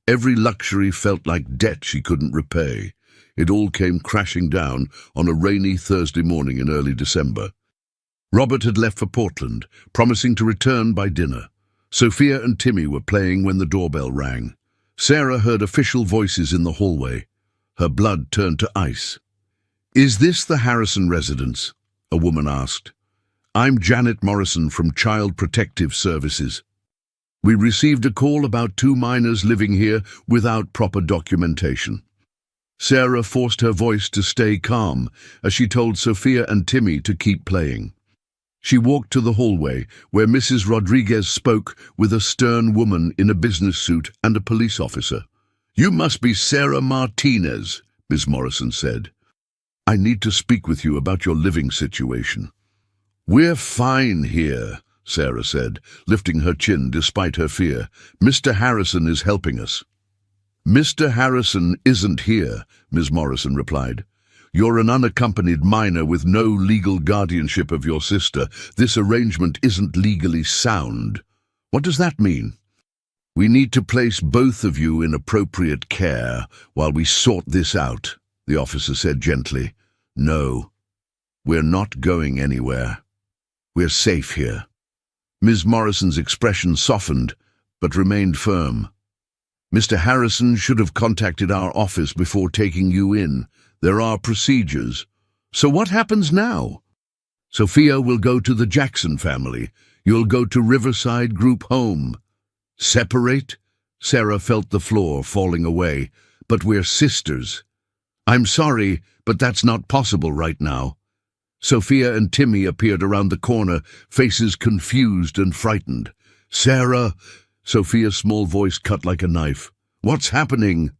Every luxury felt like debt she couldn't repay. It all came crashing down on a rainy Thursday morning in early December. Robert had left for Portland, promising to return by dinner. Sophia and Timmy were playing when the doorbell rang. Sarah heard official voices in the hallway. Her blood turned to ice. "Is this the Harrison residence?" a woman asked. "I'm Janet Morrison from Child Protective Services. We received a call about 2 minors living here without proper documentation." Sarah forced her voice to stay calm as she told Sophia and Timmy to keep playing. She walked to the hallway where Mrs. Rodriguez spoke with a stern woman in a business suit and a police officer. "You must be Sarah Martinez," Ms. Morrison said. "I need to speak with you about your living situation." "We're fine here," Sarah said, lifting her chin despite her fear. "Mr. Harrison is helping us." "Mr. Harrison isn't here," Ms. Morrison replied. "You're an unaccompanied minor with no legal guardianship of your sister. This arrangement isn't legally sound." "What does that mean?" "We need to place both of you in appropriate care while we sort this out," the officer said gently. "No, we're not going anywhere. We're safe here." Ms. Morrison's expression softened, but remained firm. "Mr. Harrison should have contacted our office before taking you in. There are procedures." "So what happens now?" "Sophia will go to the Jackson family. You'll go to Riverside Group Home." "Separate?" Sarah felt the floor falling away. "But we're sisters." "I'm sorry, but that's not possible right now." Sophia and Timmy appeared around the corner, faces confused and frightened. "Sarah!" Sophia's small voice cut like a knife. "What's happening?"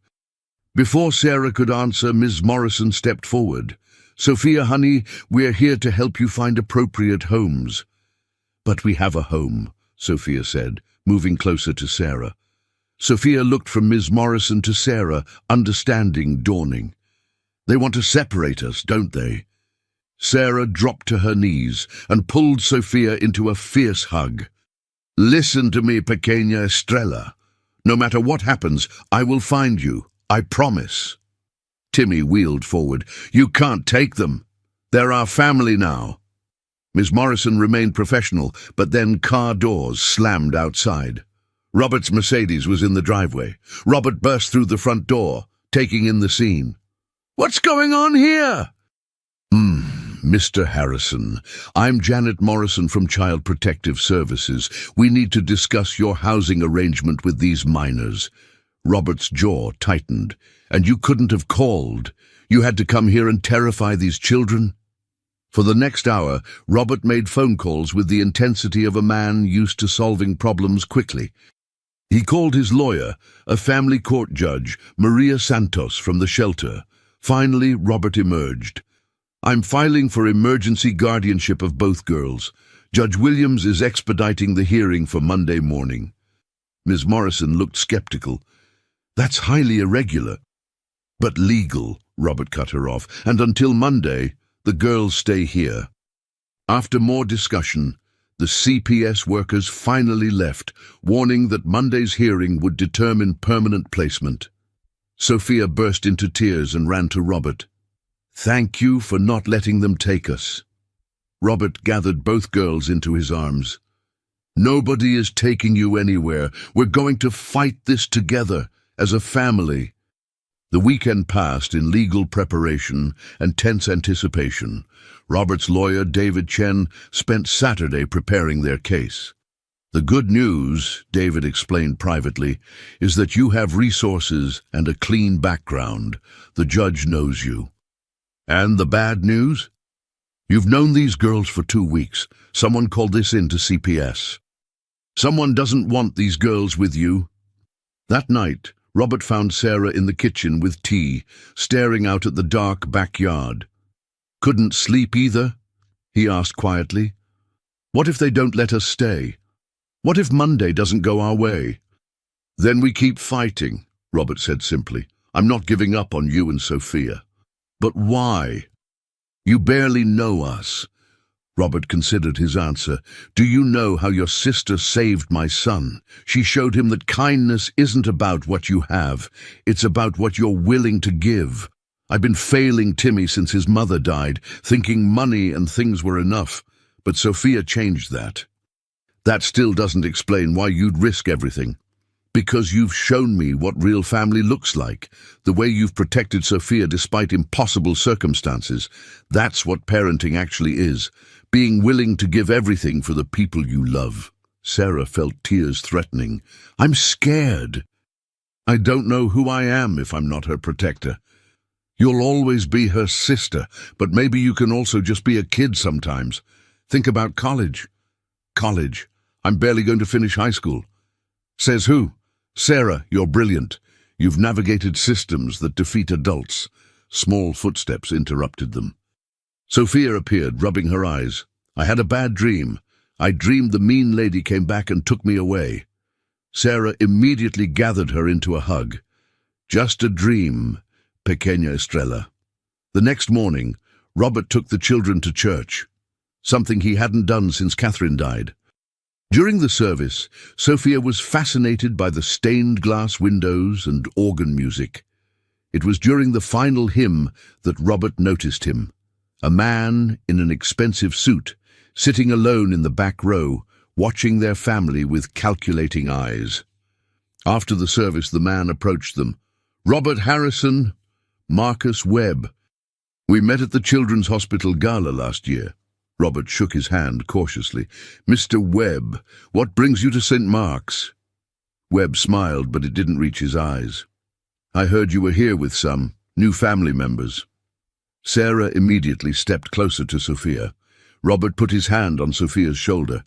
Before Sarah could answer, Ms. Morrison stepped forward. Sophia, honey, we're here to help you find appropriate homes. But we have a home, Sophia said, moving closer to Sarah. Sophia looked from Ms. Morrison to Sarah, understanding dawning. They want to separate us, don't they? Sarah dropped to her knees and pulled Sophia into a fierce hug. Listen to me, pequeña Estrella. No matter what happens, I will find you. I promise. Timmy wheeled forward. You can't take them. They're our family now. Miss Morrison remained professional, but then car doors slammed outside. Robert's Mercedes was in the driveway. Robert burst through the front door, taking in the scene. What's going on here? Mr. Harrison, I'm Janet Morrison from Child Protective Services. We need to discuss your housing arrangement with these minors. Robert's jaw tightened. And you couldn't have called. You had to come here and terrify these children? For the next hour, Robert made phone calls with the intensity of a man used to solving problems quickly. He called his lawyer, a family court judge, Maria Santos, from the shelter. Finally, Robert emerged. I'm filing for emergency guardianship of both girls. Judge Williams is expediting the hearing for Monday morning. Ms. Morrison looked skeptical. That's highly irregular. But legal, Robert cut her off, and until Monday, the girls stay here. After more discussion, the CPS workers finally left, warning that Monday's hearing would determine permanent placement. Sophia burst into tears and ran to Robert. Thank you for not letting them take us. Robert gathered both girls into his arms. Nobody is taking you anywhere. We're going to fight this together, as a family. The weekend passed in legal preparation and tense anticipation. Robert's lawyer, David Chen, spent Saturday preparing their case. The good news, David explained privately, is that you have resources and a clean background. The judge knows you. And the bad news? You've known these girls for 2 weeks. Someone called this in to CPS. Someone doesn't want these girls with you. That night, Robert found Sarah in the kitchen with tea, staring out at the dark backyard. Couldn't sleep either? He asked quietly. What if they don't let us stay? What if Monday doesn't go our way? Then we keep fighting, Robert said simply. I'm not giving up on you and Sophia. But why? You barely know us. Robert considered his answer. Do you know how your sister saved my son? She showed him that kindness isn't about what you have. It's about what you're willing to give. I've been failing Timmy since his mother died, thinking money and things were enough. But Sophia changed that. That still doesn't explain why you'd risk everything. Because you've shown me what real family looks like. The way you've protected Sophia despite impossible circumstances. That's what parenting actually is. Being willing to give everything for the people you love. Sarah felt tears threatening. I'm scared. I don't know who I am if I'm not her protector. You'll always be her sister, but maybe you can also just be a kid sometimes. Think about college. College. I'm barely going to finish high school. Says who? Sarah, you're brilliant. You've navigated systems that defeat adults. Small footsteps interrupted them. Sophia appeared, rubbing her eyes. I had a bad dream. I dreamed the mean lady came back and took me away. Sarah immediately gathered her into a hug. Just a dream, pequeña Estrella. The next morning, Robert took the children to church, something he hadn't done since Catherine died. During the service, Sophia was fascinated by the stained glass windows and organ music. It was during the final hymn that Robert noticed him, a man in an expensive suit, sitting alone in the back row, watching their family with calculating eyes. After the service, the man approached them. Robert Harrison, Marcus Webb. We met at the Children's Hospital Gala last year. Robert shook his hand cautiously. Mr. Webb, what brings you to St. Mark's? Webb smiled, but it didn't reach his eyes. I heard you were here with some new family members. Sarah immediately stepped closer to Sophia. Robert put his hand on Sophia's shoulder.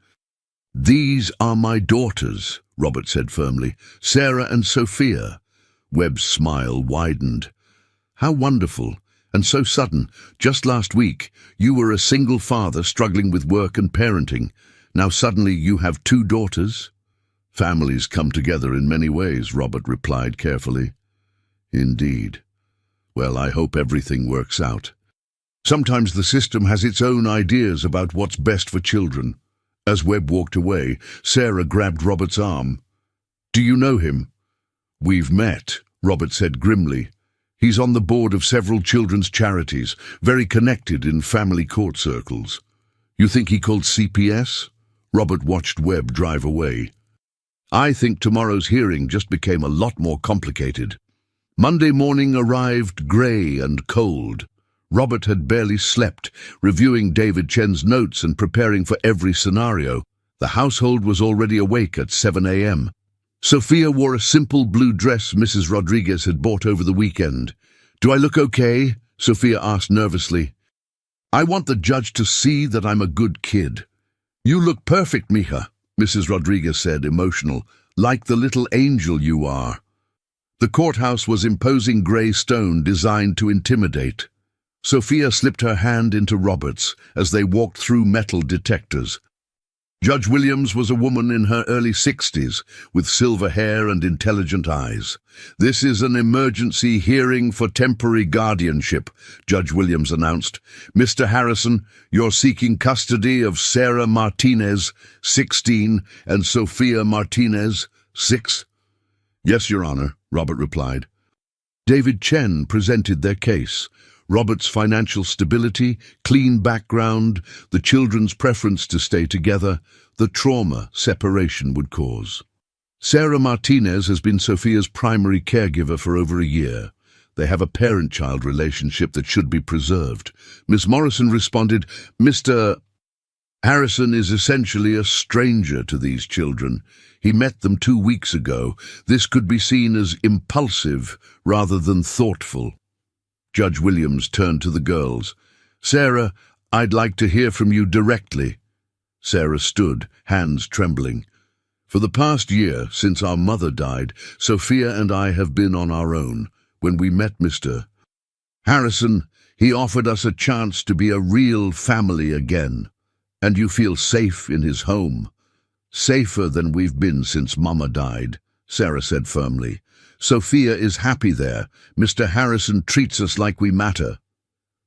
These are my daughters, Robert said firmly. Sarah and Sophia. Webb's smile widened. How wonderful. And so sudden. Just last week, you were a single father struggling with work and parenting. Now suddenly you have 2 daughters? Families come together in many ways, Robert replied carefully. Indeed. Well, I hope everything works out. Sometimes the system has its own ideas about what's best for children. As Webb walked away, Sarah grabbed Robert's arm. Do you know him? We've met, Robert said grimly. He's on the board of several children's charities, very connected in family court circles. You think he called CPS? Robert watched Webb drive away. I think tomorrow's hearing just became a lot more complicated. Monday morning arrived grey and cold. Robert had barely slept, reviewing David Chen's notes and preparing for every scenario. The household was already awake at 7 a.m. Sophia wore a simple blue dress Mrs. Rodriguez had bought over the weekend. Do I look okay? Sophia asked nervously. I want the judge to see that I'm a good kid. You look perfect, mija, Mrs. Rodriguez said, emotional, like the little angel you are. The courthouse was imposing grey stone designed to intimidate. Sophia slipped her hand into Robert's as they walked through metal detectors. Judge Williams was a woman in her early 60s, with silver hair and intelligent eyes. This is an emergency hearing for temporary guardianship, Judge Williams announced. Mr. Harrison, you're seeking custody of Sarah Martinez, 16, and Sophia Martinez, 6. Yes, Your Honor, Robert replied. David Chen presented their case. Robert's financial stability, clean background, the children's preference to stay together, the trauma separation would cause. Sarah Martinez has been Sophia's primary caregiver for over a year. They have a parent-child relationship that should be preserved. Ms. Morrison responded, Mr. Harrison is essentially a stranger to these children. He met them 2 weeks ago. This could be seen as impulsive rather than thoughtful. Judge Williams turned to the girls. Sarah, I'd like to hear from you directly. Sarah stood, hands trembling. For the past year, since our mother died, Sophia and I have been on our own. When we met Mr. Harrison, he offered us a chance to be a real family again. And you feel safe in his home. Safer than we've been since Mama died, Sarah said firmly. Sophia is happy there. Mr. Harrison treats us like we matter.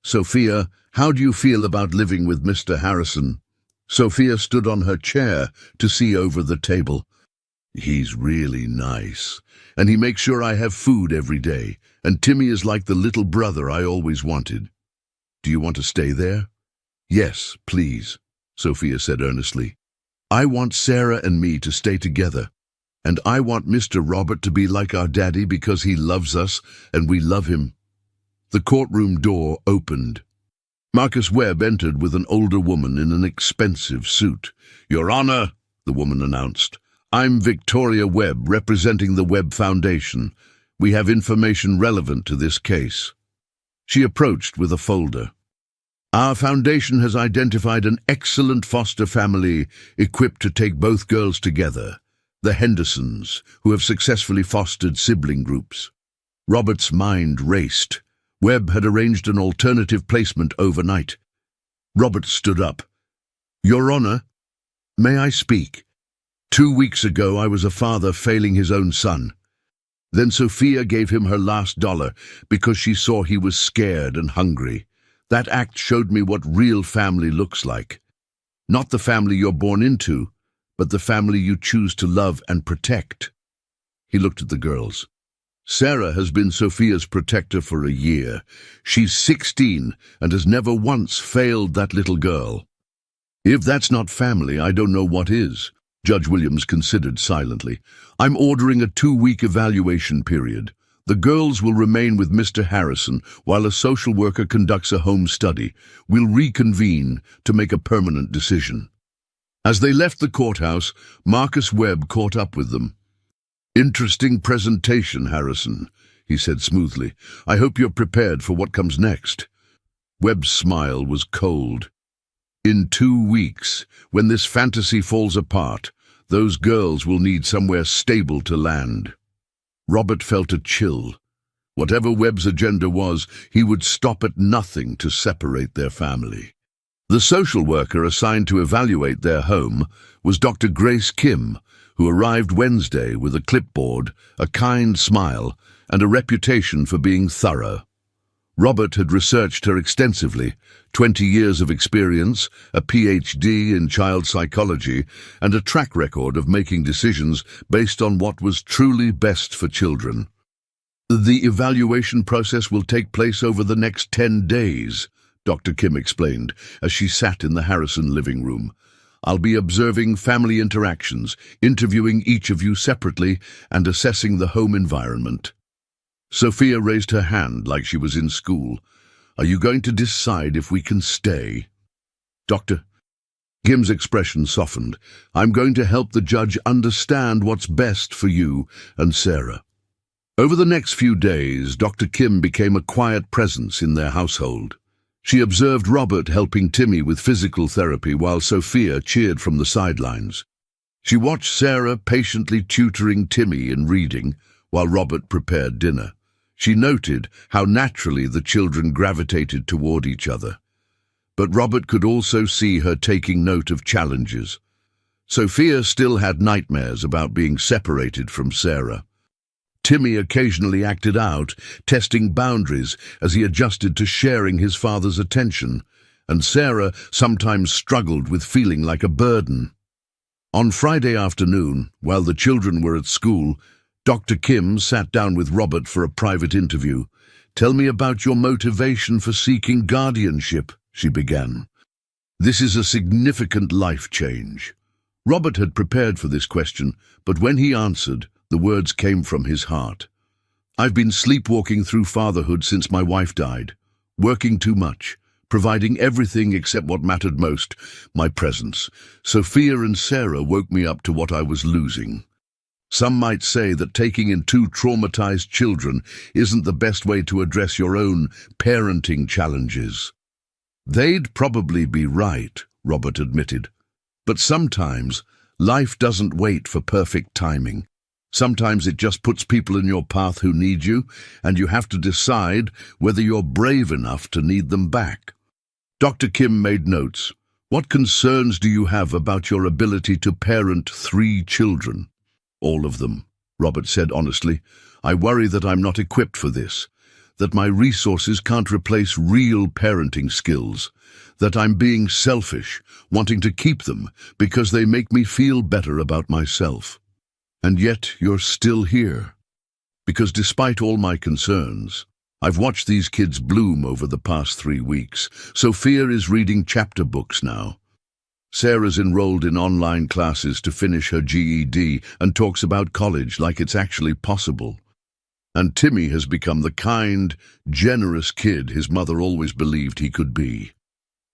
Sophia, how do you feel about living with Mr. Harrison? Sophia stood on her chair to see over the table. He's really nice, and he makes sure I have food every day, and Timmy is like the little brother I always wanted. Do you want to stay there? Yes, please, Sophia said earnestly. I want Sarah and me to stay together. And I want Mr. Robert to be like our daddy because he loves us and we love him. The courtroom door opened. Marcus Webb entered with an older woman in an expensive suit. Your Honor, the woman announced, I'm Victoria Webb, representing the Webb Foundation. We have information relevant to this case. She approached with a folder. Our foundation has identified an excellent foster family equipped to take both girls together. The Hendersons, who have successfully fostered sibling groups. Robert's mind raced. Webb had arranged an alternative placement overnight. Robert stood up. Your Honor, may I speak? 2 weeks ago I was a father failing his own son. Then Sophia gave him her last dollar because she saw he was scared and hungry. That act showed me what real family looks like. Not the family you're born into, but the family you choose to love and protect. He looked at the girls. Sarah has been Sophia's protector for a year. She's 16 and has never once failed that little girl. If that's not family, I don't know what is, Judge Williams considered silently. I'm ordering a 2-week evaluation period. The girls will remain with Mr. Harrison while a social worker conducts a home study. We'll reconvene to make a permanent decision. As they left the courthouse, Marcus Webb caught up with them. Interesting presentation, Harrison, he said smoothly. I hope you're prepared for what comes next. Webb's smile was cold. In 2 weeks, when this fantasy falls apart, those girls will need somewhere stable to land. Robert felt a chill. Whatever Webb's agenda was, he would stop at nothing to separate their family. The social worker assigned to evaluate their home was Dr. Grace Kim, who arrived Wednesday with a clipboard, a kind smile, and a reputation for being thorough. Robert had researched her extensively, 20 years of experience, a PhD in child psychology, and a track record of making decisions based on what was truly best for children. The evaluation process will take place over the next 10 days, Dr. Kim explained as she sat in the Harrison living room. I'll be observing family interactions, interviewing each of you separately, and assessing the home environment. Sophia raised her hand like she was in school. Are you going to decide if we can stay? Dr. Kim's expression softened. I'm going to help the judge understand what's best for you and Sarah. Over the next few days, Dr. Kim became a quiet presence in their household. She observed Robert helping Timmy with physical therapy while Sophia cheered from the sidelines. She watched Sarah patiently tutoring Timmy in reading while Robert prepared dinner. She noted how naturally the children gravitated toward each other. But Robert could also see her taking note of challenges. Sophia still had nightmares about being separated from Sarah. Timmy occasionally acted out, testing boundaries as he adjusted to sharing his father's attention, and Sarah sometimes struggled with feeling like a burden. On Friday afternoon, while the children were at school, Dr. Kim sat down with Robert for a private interview. Tell me about your motivation for seeking guardianship, she began. This is a significant life change. Robert had prepared for this question, but when he answered, the words came from his heart. I've been sleepwalking through fatherhood since my wife died, working too much, providing everything except what mattered most, my presence. Sophia and Sarah woke me up to what I was losing. Some might say that taking in 2 traumatized children isn't the best way to address your own parenting challenges. They'd probably be right, Robert admitted. But sometimes life doesn't wait for perfect timing. Sometimes it just puts people in your path who need you, and you have to decide whether you're brave enough to need them back. Dr. Kim made notes. What concerns do you have about your ability to parent 3 children? All of them, Robert said honestly. I worry that I'm not equipped for this, that my resources can't replace real parenting skills, that I'm being selfish, wanting to keep them because they make me feel better about myself. And yet you're still here. Because despite all my concerns, I've watched these kids bloom over the past 3 weeks. Sophia is reading chapter books now. Sarah's enrolled in online classes to finish her GED and talks about college like it's actually possible. And Timmy has become the kind, generous kid his mother always believed he could be.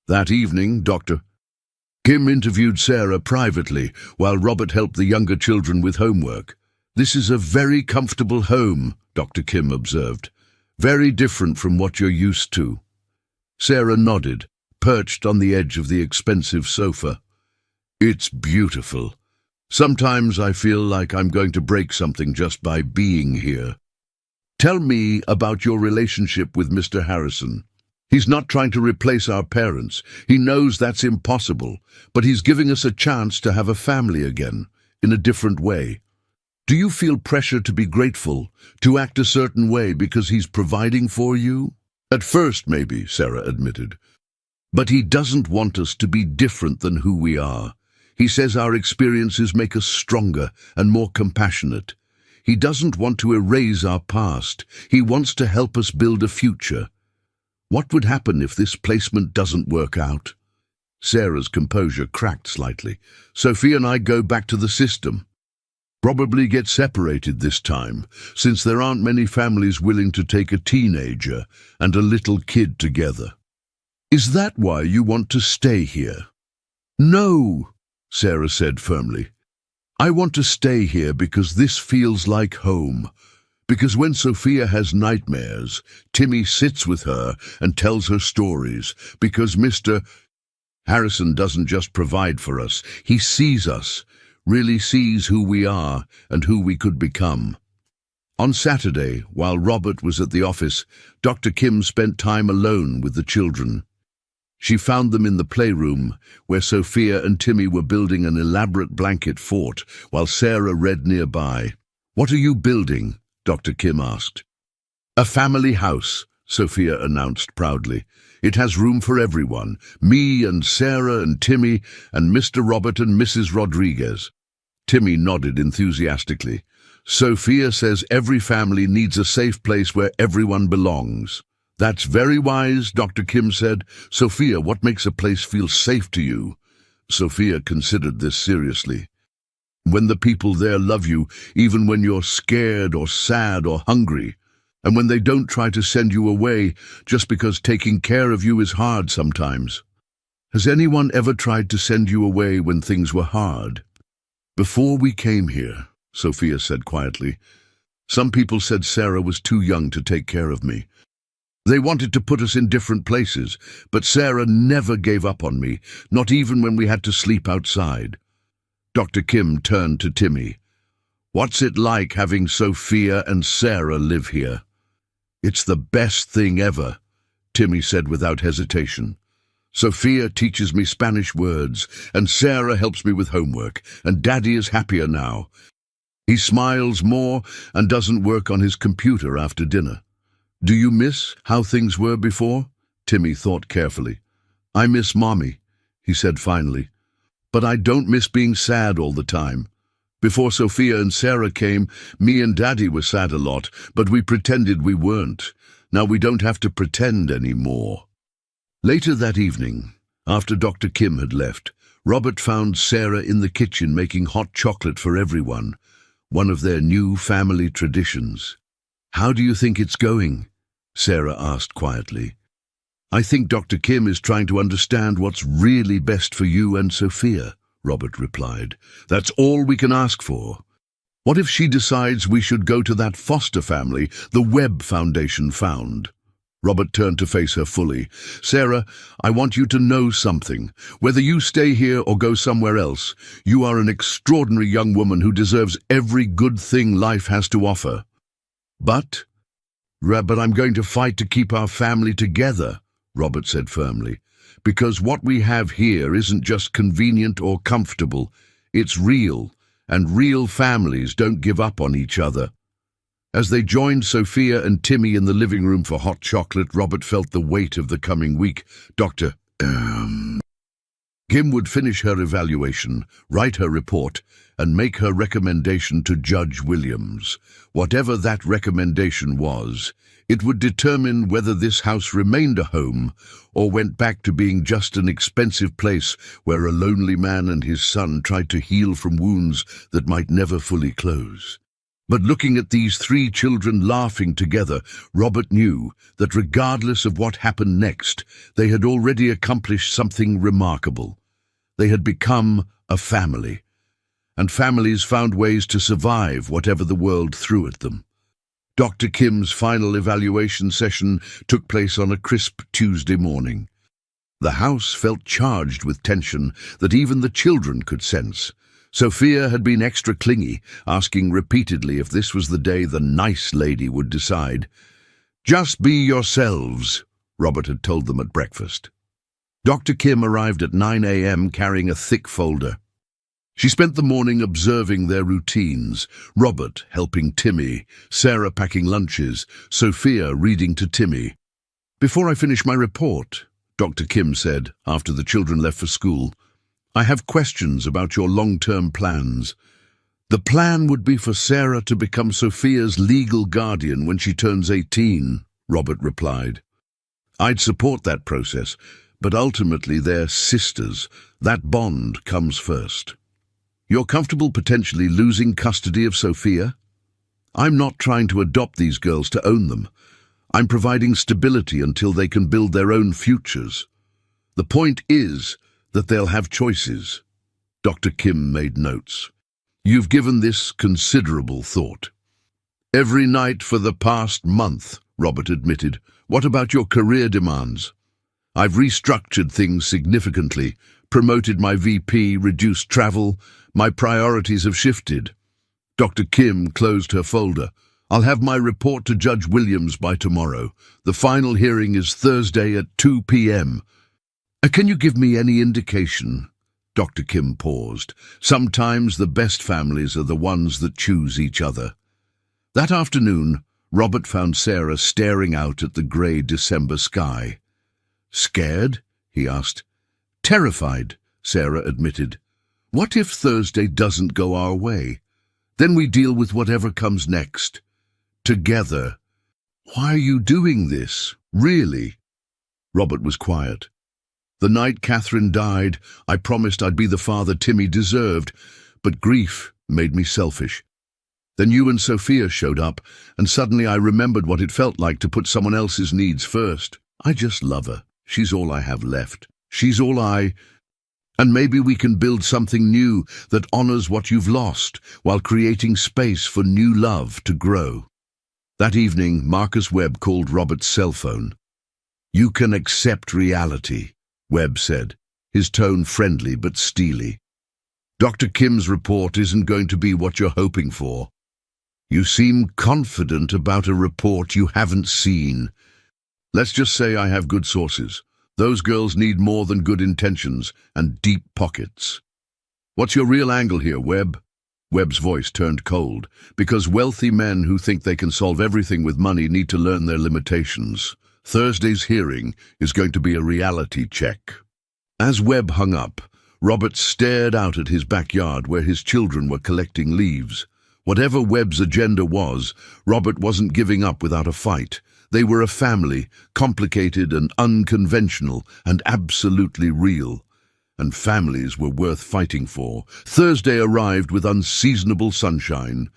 That evening, Dr. Kim interviewed Sarah privately while Robert helped the younger children with homework. This is a very comfortable home, Dr. Kim observed. Very different from what you're used to. Sarah nodded, perched on the edge of the expensive sofa. It's beautiful. Sometimes I feel like I'm going to break something just by being here. Tell me about your relationship with Mr. Harrison. He's not trying to replace our parents. He knows that's impossible, but he's giving us a chance to have a family again, in a different way. Do you feel pressure to be grateful, to act a certain way because he's providing for you? At first, maybe, Sarah admitted. But he doesn't want us to be different than who we are. He says our experiences make us stronger and more compassionate. He doesn't want to erase our past. He wants to help us build a future. What would happen if this placement doesn't work out? Sarah's composure cracked slightly. Sophia and I go back to the system. Probably get separated this time, since there aren't many families willing to take a teenager and a little kid together. Is that why you want to stay here? No, Sarah said firmly. I want to stay here because this feels like home. Because when Sophia has nightmares, Timmy sits with her and tells her stories. Because Mr. Harrison doesn't just provide for us, he sees us, really sees who we are and who we could become. On Saturday, while Robert was at the office, Dr. Kim spent time alone with the children. She found them in the playroom, where Sophia and Timmy were building an elaborate blanket fort, while Sarah read nearby. "What are you building?" Dr. Kim asked. "A family house," Sophia announced proudly. "It has room for everyone, me and Sarah and Timmy and Mr. Robert and Mrs. Rodriguez." Timmy nodded enthusiastically. "Sophia says every family needs a safe place where everyone belongs." "That's very wise," Dr. Kim said. "Sophia, what makes a place feel safe to you?" Sophia considered this seriously. "When the people there love you, even when you're scared or sad or hungry, and when they don't try to send you away just because taking care of you is hard sometimes." "Has anyone ever tried to send you away when things were hard?" "Before we came here," Sophia said quietly, "some people said Sarah was too young to take care of me. They wanted to put us in different places, but Sarah never gave up on me, not even when we had to sleep outside." Dr. Kim turned to Timmy. "What's it like having Sophia and Sarah live here?" "It's the best thing ever," Timmy said without hesitation. "Sophia teaches me Spanish words, and Sarah helps me with homework, and Daddy is happier now. He smiles more and doesn't work on his computer after dinner." "Do you miss how things were before?" Timmy thought carefully. "I miss Mommy," he said finally. "But I don't miss being sad all the time. Before Sophia and Sarah came, me and Daddy were sad a lot, but we pretended we weren't. Now we don't have to pretend anymore." Later that evening, after Dr. Kim had left, Robert found Sarah in the kitchen making hot chocolate for everyone, one of their new family traditions. "How do you think it's going?" Sarah asked quietly. "I think Dr. Kim is trying to understand what's really best for you and Sophia," Robert replied. "That's all we can ask for. What if she decides we should go to that foster family the Webb Foundation found?" Robert turned to face her fully. "Sarah, I want you to know something. Whether you stay here or go somewhere else, you are an extraordinary young woman who deserves every good thing life has to offer. But I'm going to fight to keep our family together," Robert said firmly, "because what we have here isn't just convenient or comfortable. It's real, and real families don't give up on each other." As they joined Sophia and Timmy in the living room for hot chocolate, Robert felt the weight of the coming week. Dr. Kim would finish her evaluation, write her report, and make her recommendation to Judge Williams. Whatever that recommendation was, it would determine whether this house remained a home or went back to being just an expensive place where a lonely man and his son tried to heal from wounds that might never fully close. But looking at these three children laughing together, Robert knew that regardless of what happened next, they had already accomplished something remarkable. They had become a family, and families found ways to survive whatever the world threw at them. Dr. Kim's final evaluation session took place on a crisp Tuesday morning. The house felt charged with tension that even the children could sense. Sophia had been extra clingy, asking repeatedly if this was the day the nice lady would decide. "Just be yourselves," Robert had told them at breakfast. Dr. Kim arrived at 9 a.m. carrying a thick folder. She spent the morning observing their routines, Robert helping Timmy, Sarah packing lunches, Sophia reading to Timmy. "Before I finish my report," Dr. Kim said after the children left for school, "I have questions about your long-term plans." "The plan would be for Sarah to become Sophia's legal guardian when she turns 18, Robert replied. "I'd support that process, but ultimately they're sisters. That bond comes first." "You're comfortable potentially losing custody of Sophia?" "I'm not trying to adopt these girls to own them. I'm providing stability until they can build their own futures. The point is that they'll have choices." Dr. Kim made notes. "You've given this considerable thought." "Every night for the past month," Robert admitted. "What about your career demands?" "I've restructured things significantly, promoted my VP, reduced travel. My priorities have shifted." Dr. Kim closed her folder. I'll have my report to Judge Williams by tomorrow. The final hearing is Thursday at 2 p.m. Can you give me any indication? Dr. Kim paused. Sometimes the best families are the ones that choose each other. That afternoon, Robert found Sarah staring out at the grey December sky. Scared? He asked. Terrified, Sarah admitted. What if Thursday doesn't go our way? Then we deal with whatever comes next. Together. Why are you doing this? Really? Robert was quiet. The night Catherine died, I promised I'd be the father Timmy deserved, but grief made me selfish. Then you and Sophia showed up, and suddenly I remembered what it felt like to put someone else's needs first. I just love her. She's all I have left. She's all And maybe we can build something new that honors what you've lost, while creating space for new love to grow. That evening, Marcus Webb called Robert's cell phone. You can accept reality, Webb said, his tone friendly but steely. Dr. Kim's report isn't going to be what you're hoping for. You seem confident about a report you haven't seen. Let's just say I have good sources. Those girls need more than good intentions and deep pockets. What's your real angle here, Webb? Webb's voice turned cold, because wealthy men who think they can solve everything with money need to learn their limitations. Thursday's hearing is going to be a reality check. As Webb hung up, Robert stared out at his backyard where his children were collecting leaves. Whatever Webb's agenda was, Robert wasn't giving up without a fight. They were a family, complicated and unconventional and absolutely real. And families were worth fighting for. Thursday arrived with unseasonable sunshine.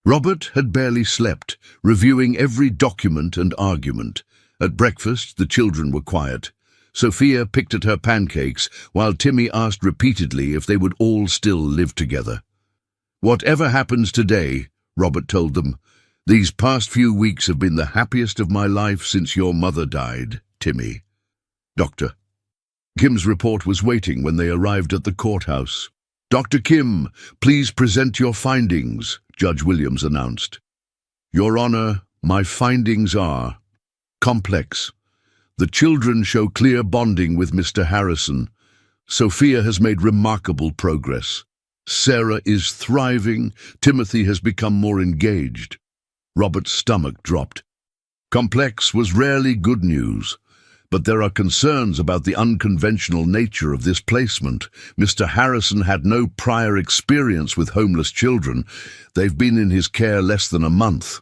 Robert had barely slept, reviewing every document and argument. At breakfast, the children were quiet. Sophia picked at her pancakes, while Timmy asked repeatedly if they would all still live together. Whatever happens today, Robert told them, these past few weeks have been the happiest of my life since your mother died, Timmy. Dr. Kim's report was waiting when they arrived at the courthouse. Dr. Kim, please present your findings, Judge Williams announced. Your Honor, my findings are complex. The children show clear bonding with Mr. Harrison. Sophia has made remarkable progress. Sarah is thriving. Timothy has become more engaged. Robert's stomach dropped. Complex was rarely good news, but there are concerns about the unconventional nature of this placement. Mr. Harrison had no prior experience with homeless children. They've been in his care less than a month.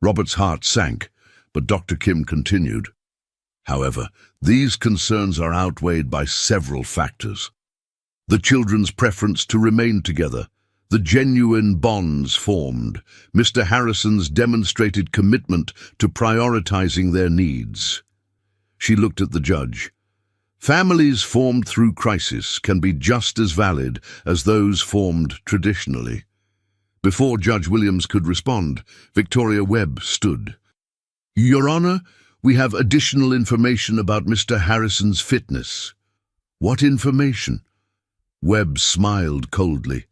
Robert's heart sank, but Dr. Kim continued. However, these concerns are outweighed by several factors. The children's preference to remain together, the genuine bonds formed, Mr. Harrison's demonstrated commitment to prioritizing their needs. She looked at the judge. Families formed through crisis can be just as valid as those formed traditionally. Before Judge Williams could respond, Victoria Webb stood. Your Honor, we have additional information about Mr. Harrison's fitness. What information? Webb smiled coldly.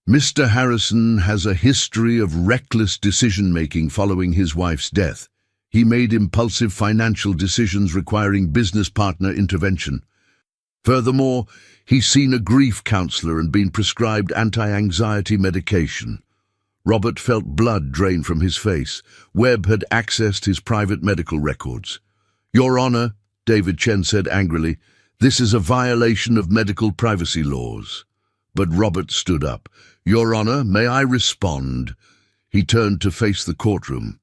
Mr. Harrison has a history of reckless decision-making following his wife's death. He made impulsive financial decisions requiring business partner intervention. Furthermore, he's seen a grief counselor and been prescribed anti-anxiety medication. Robert felt blood drain from his face. Webb had accessed his private medical records. Your Honor, David Chen said angrily, this is a violation of medical privacy laws. But Robert stood up. Your Honor, may I respond? He turned to face the courtroom.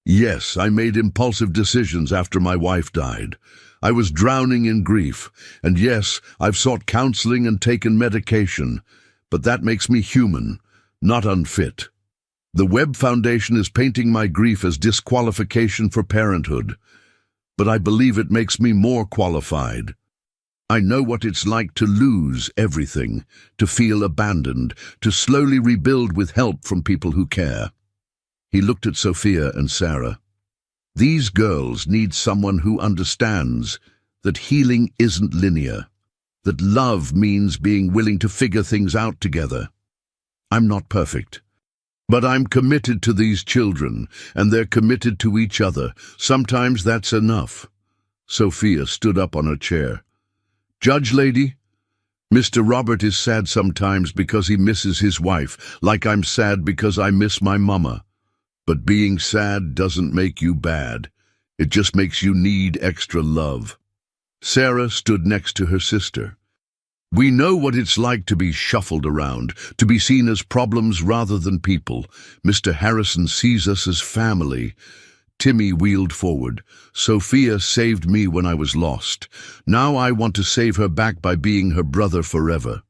Yes, I made impulsive decisions after my wife died. I was drowning in grief, and yes, I've sought counseling and taken medication, but that makes me human, not unfit. The Webb Foundation is painting my grief as disqualification for parenthood, but I believe it makes me more qualified. I know what it's like to lose everything, to feel abandoned, to slowly rebuild with help from people who care. He looked at Sophia and Sarah. These girls need someone who understands that healing isn't linear, that love means being willing to figure things out together. I'm not perfect, But I'm committed to these children, and they're committed to each other. Sometimes that's enough." Sophia stood up on her chair. "Judge lady, Mr. Robert is sad sometimes because he misses his wife, like I'm sad because I miss my mama. But being sad doesn't make you bad. It just makes you need extra love." Sarah stood next to her sister. "We know what it's like to be shuffled around, to be seen as problems rather than people. Mr. Harrison sees us as family." Timmy wheeled forward. "Sophia saved me when I was lost. Now I want to save her back by being her brother forever."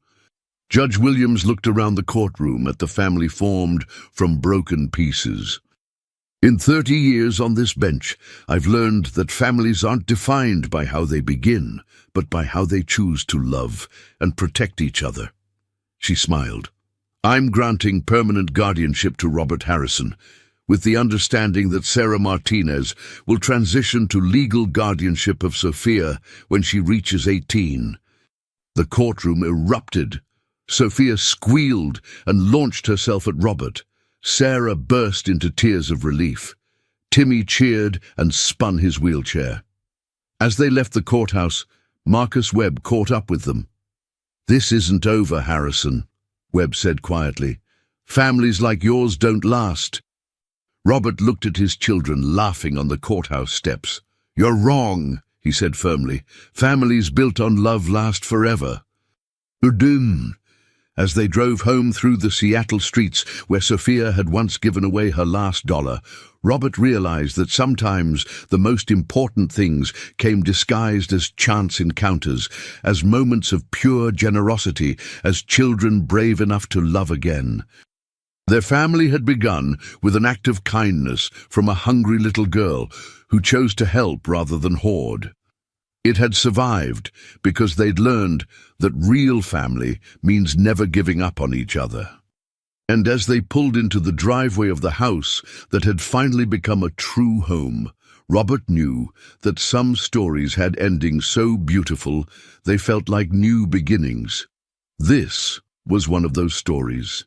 Judge Williams looked around the courtroom at the family formed from broken pieces. "In 30 years on this bench, I've learned that families aren't defined by how they begin, but by how they choose to love and protect each other." She smiled. "I'm granting permanent guardianship to Robert Harrison, with the understanding that Sarah Martinez will transition to legal guardianship of Sophia when she reaches 18. The courtroom erupted. Sophia squealed and launched herself at Robert. Sarah burst into tears of relief. Timmy cheered and spun his wheelchair. As they left the courthouse, Marcus Webb caught up with them. "This isn't over, Harrison," Webb said quietly. "Families like yours don't last." Robert looked at his children laughing on the courthouse steps. "You're wrong," he said firmly. "Families built on love last forever." Udum. As they drove home through the Seattle streets where Sophia had once given away her last dollar, Robert realized that sometimes the most important things came disguised as chance encounters, as moments of pure generosity, as children brave enough to love again. Their family had begun with an act of kindness from a hungry little girl who chose to help rather than hoard. It had survived because they'd learned that real family means never giving up on each other. And as they pulled into the driveway of the house that had finally become a true home, Robert knew that some stories had endings so beautiful they felt like new beginnings. This was one of those stories.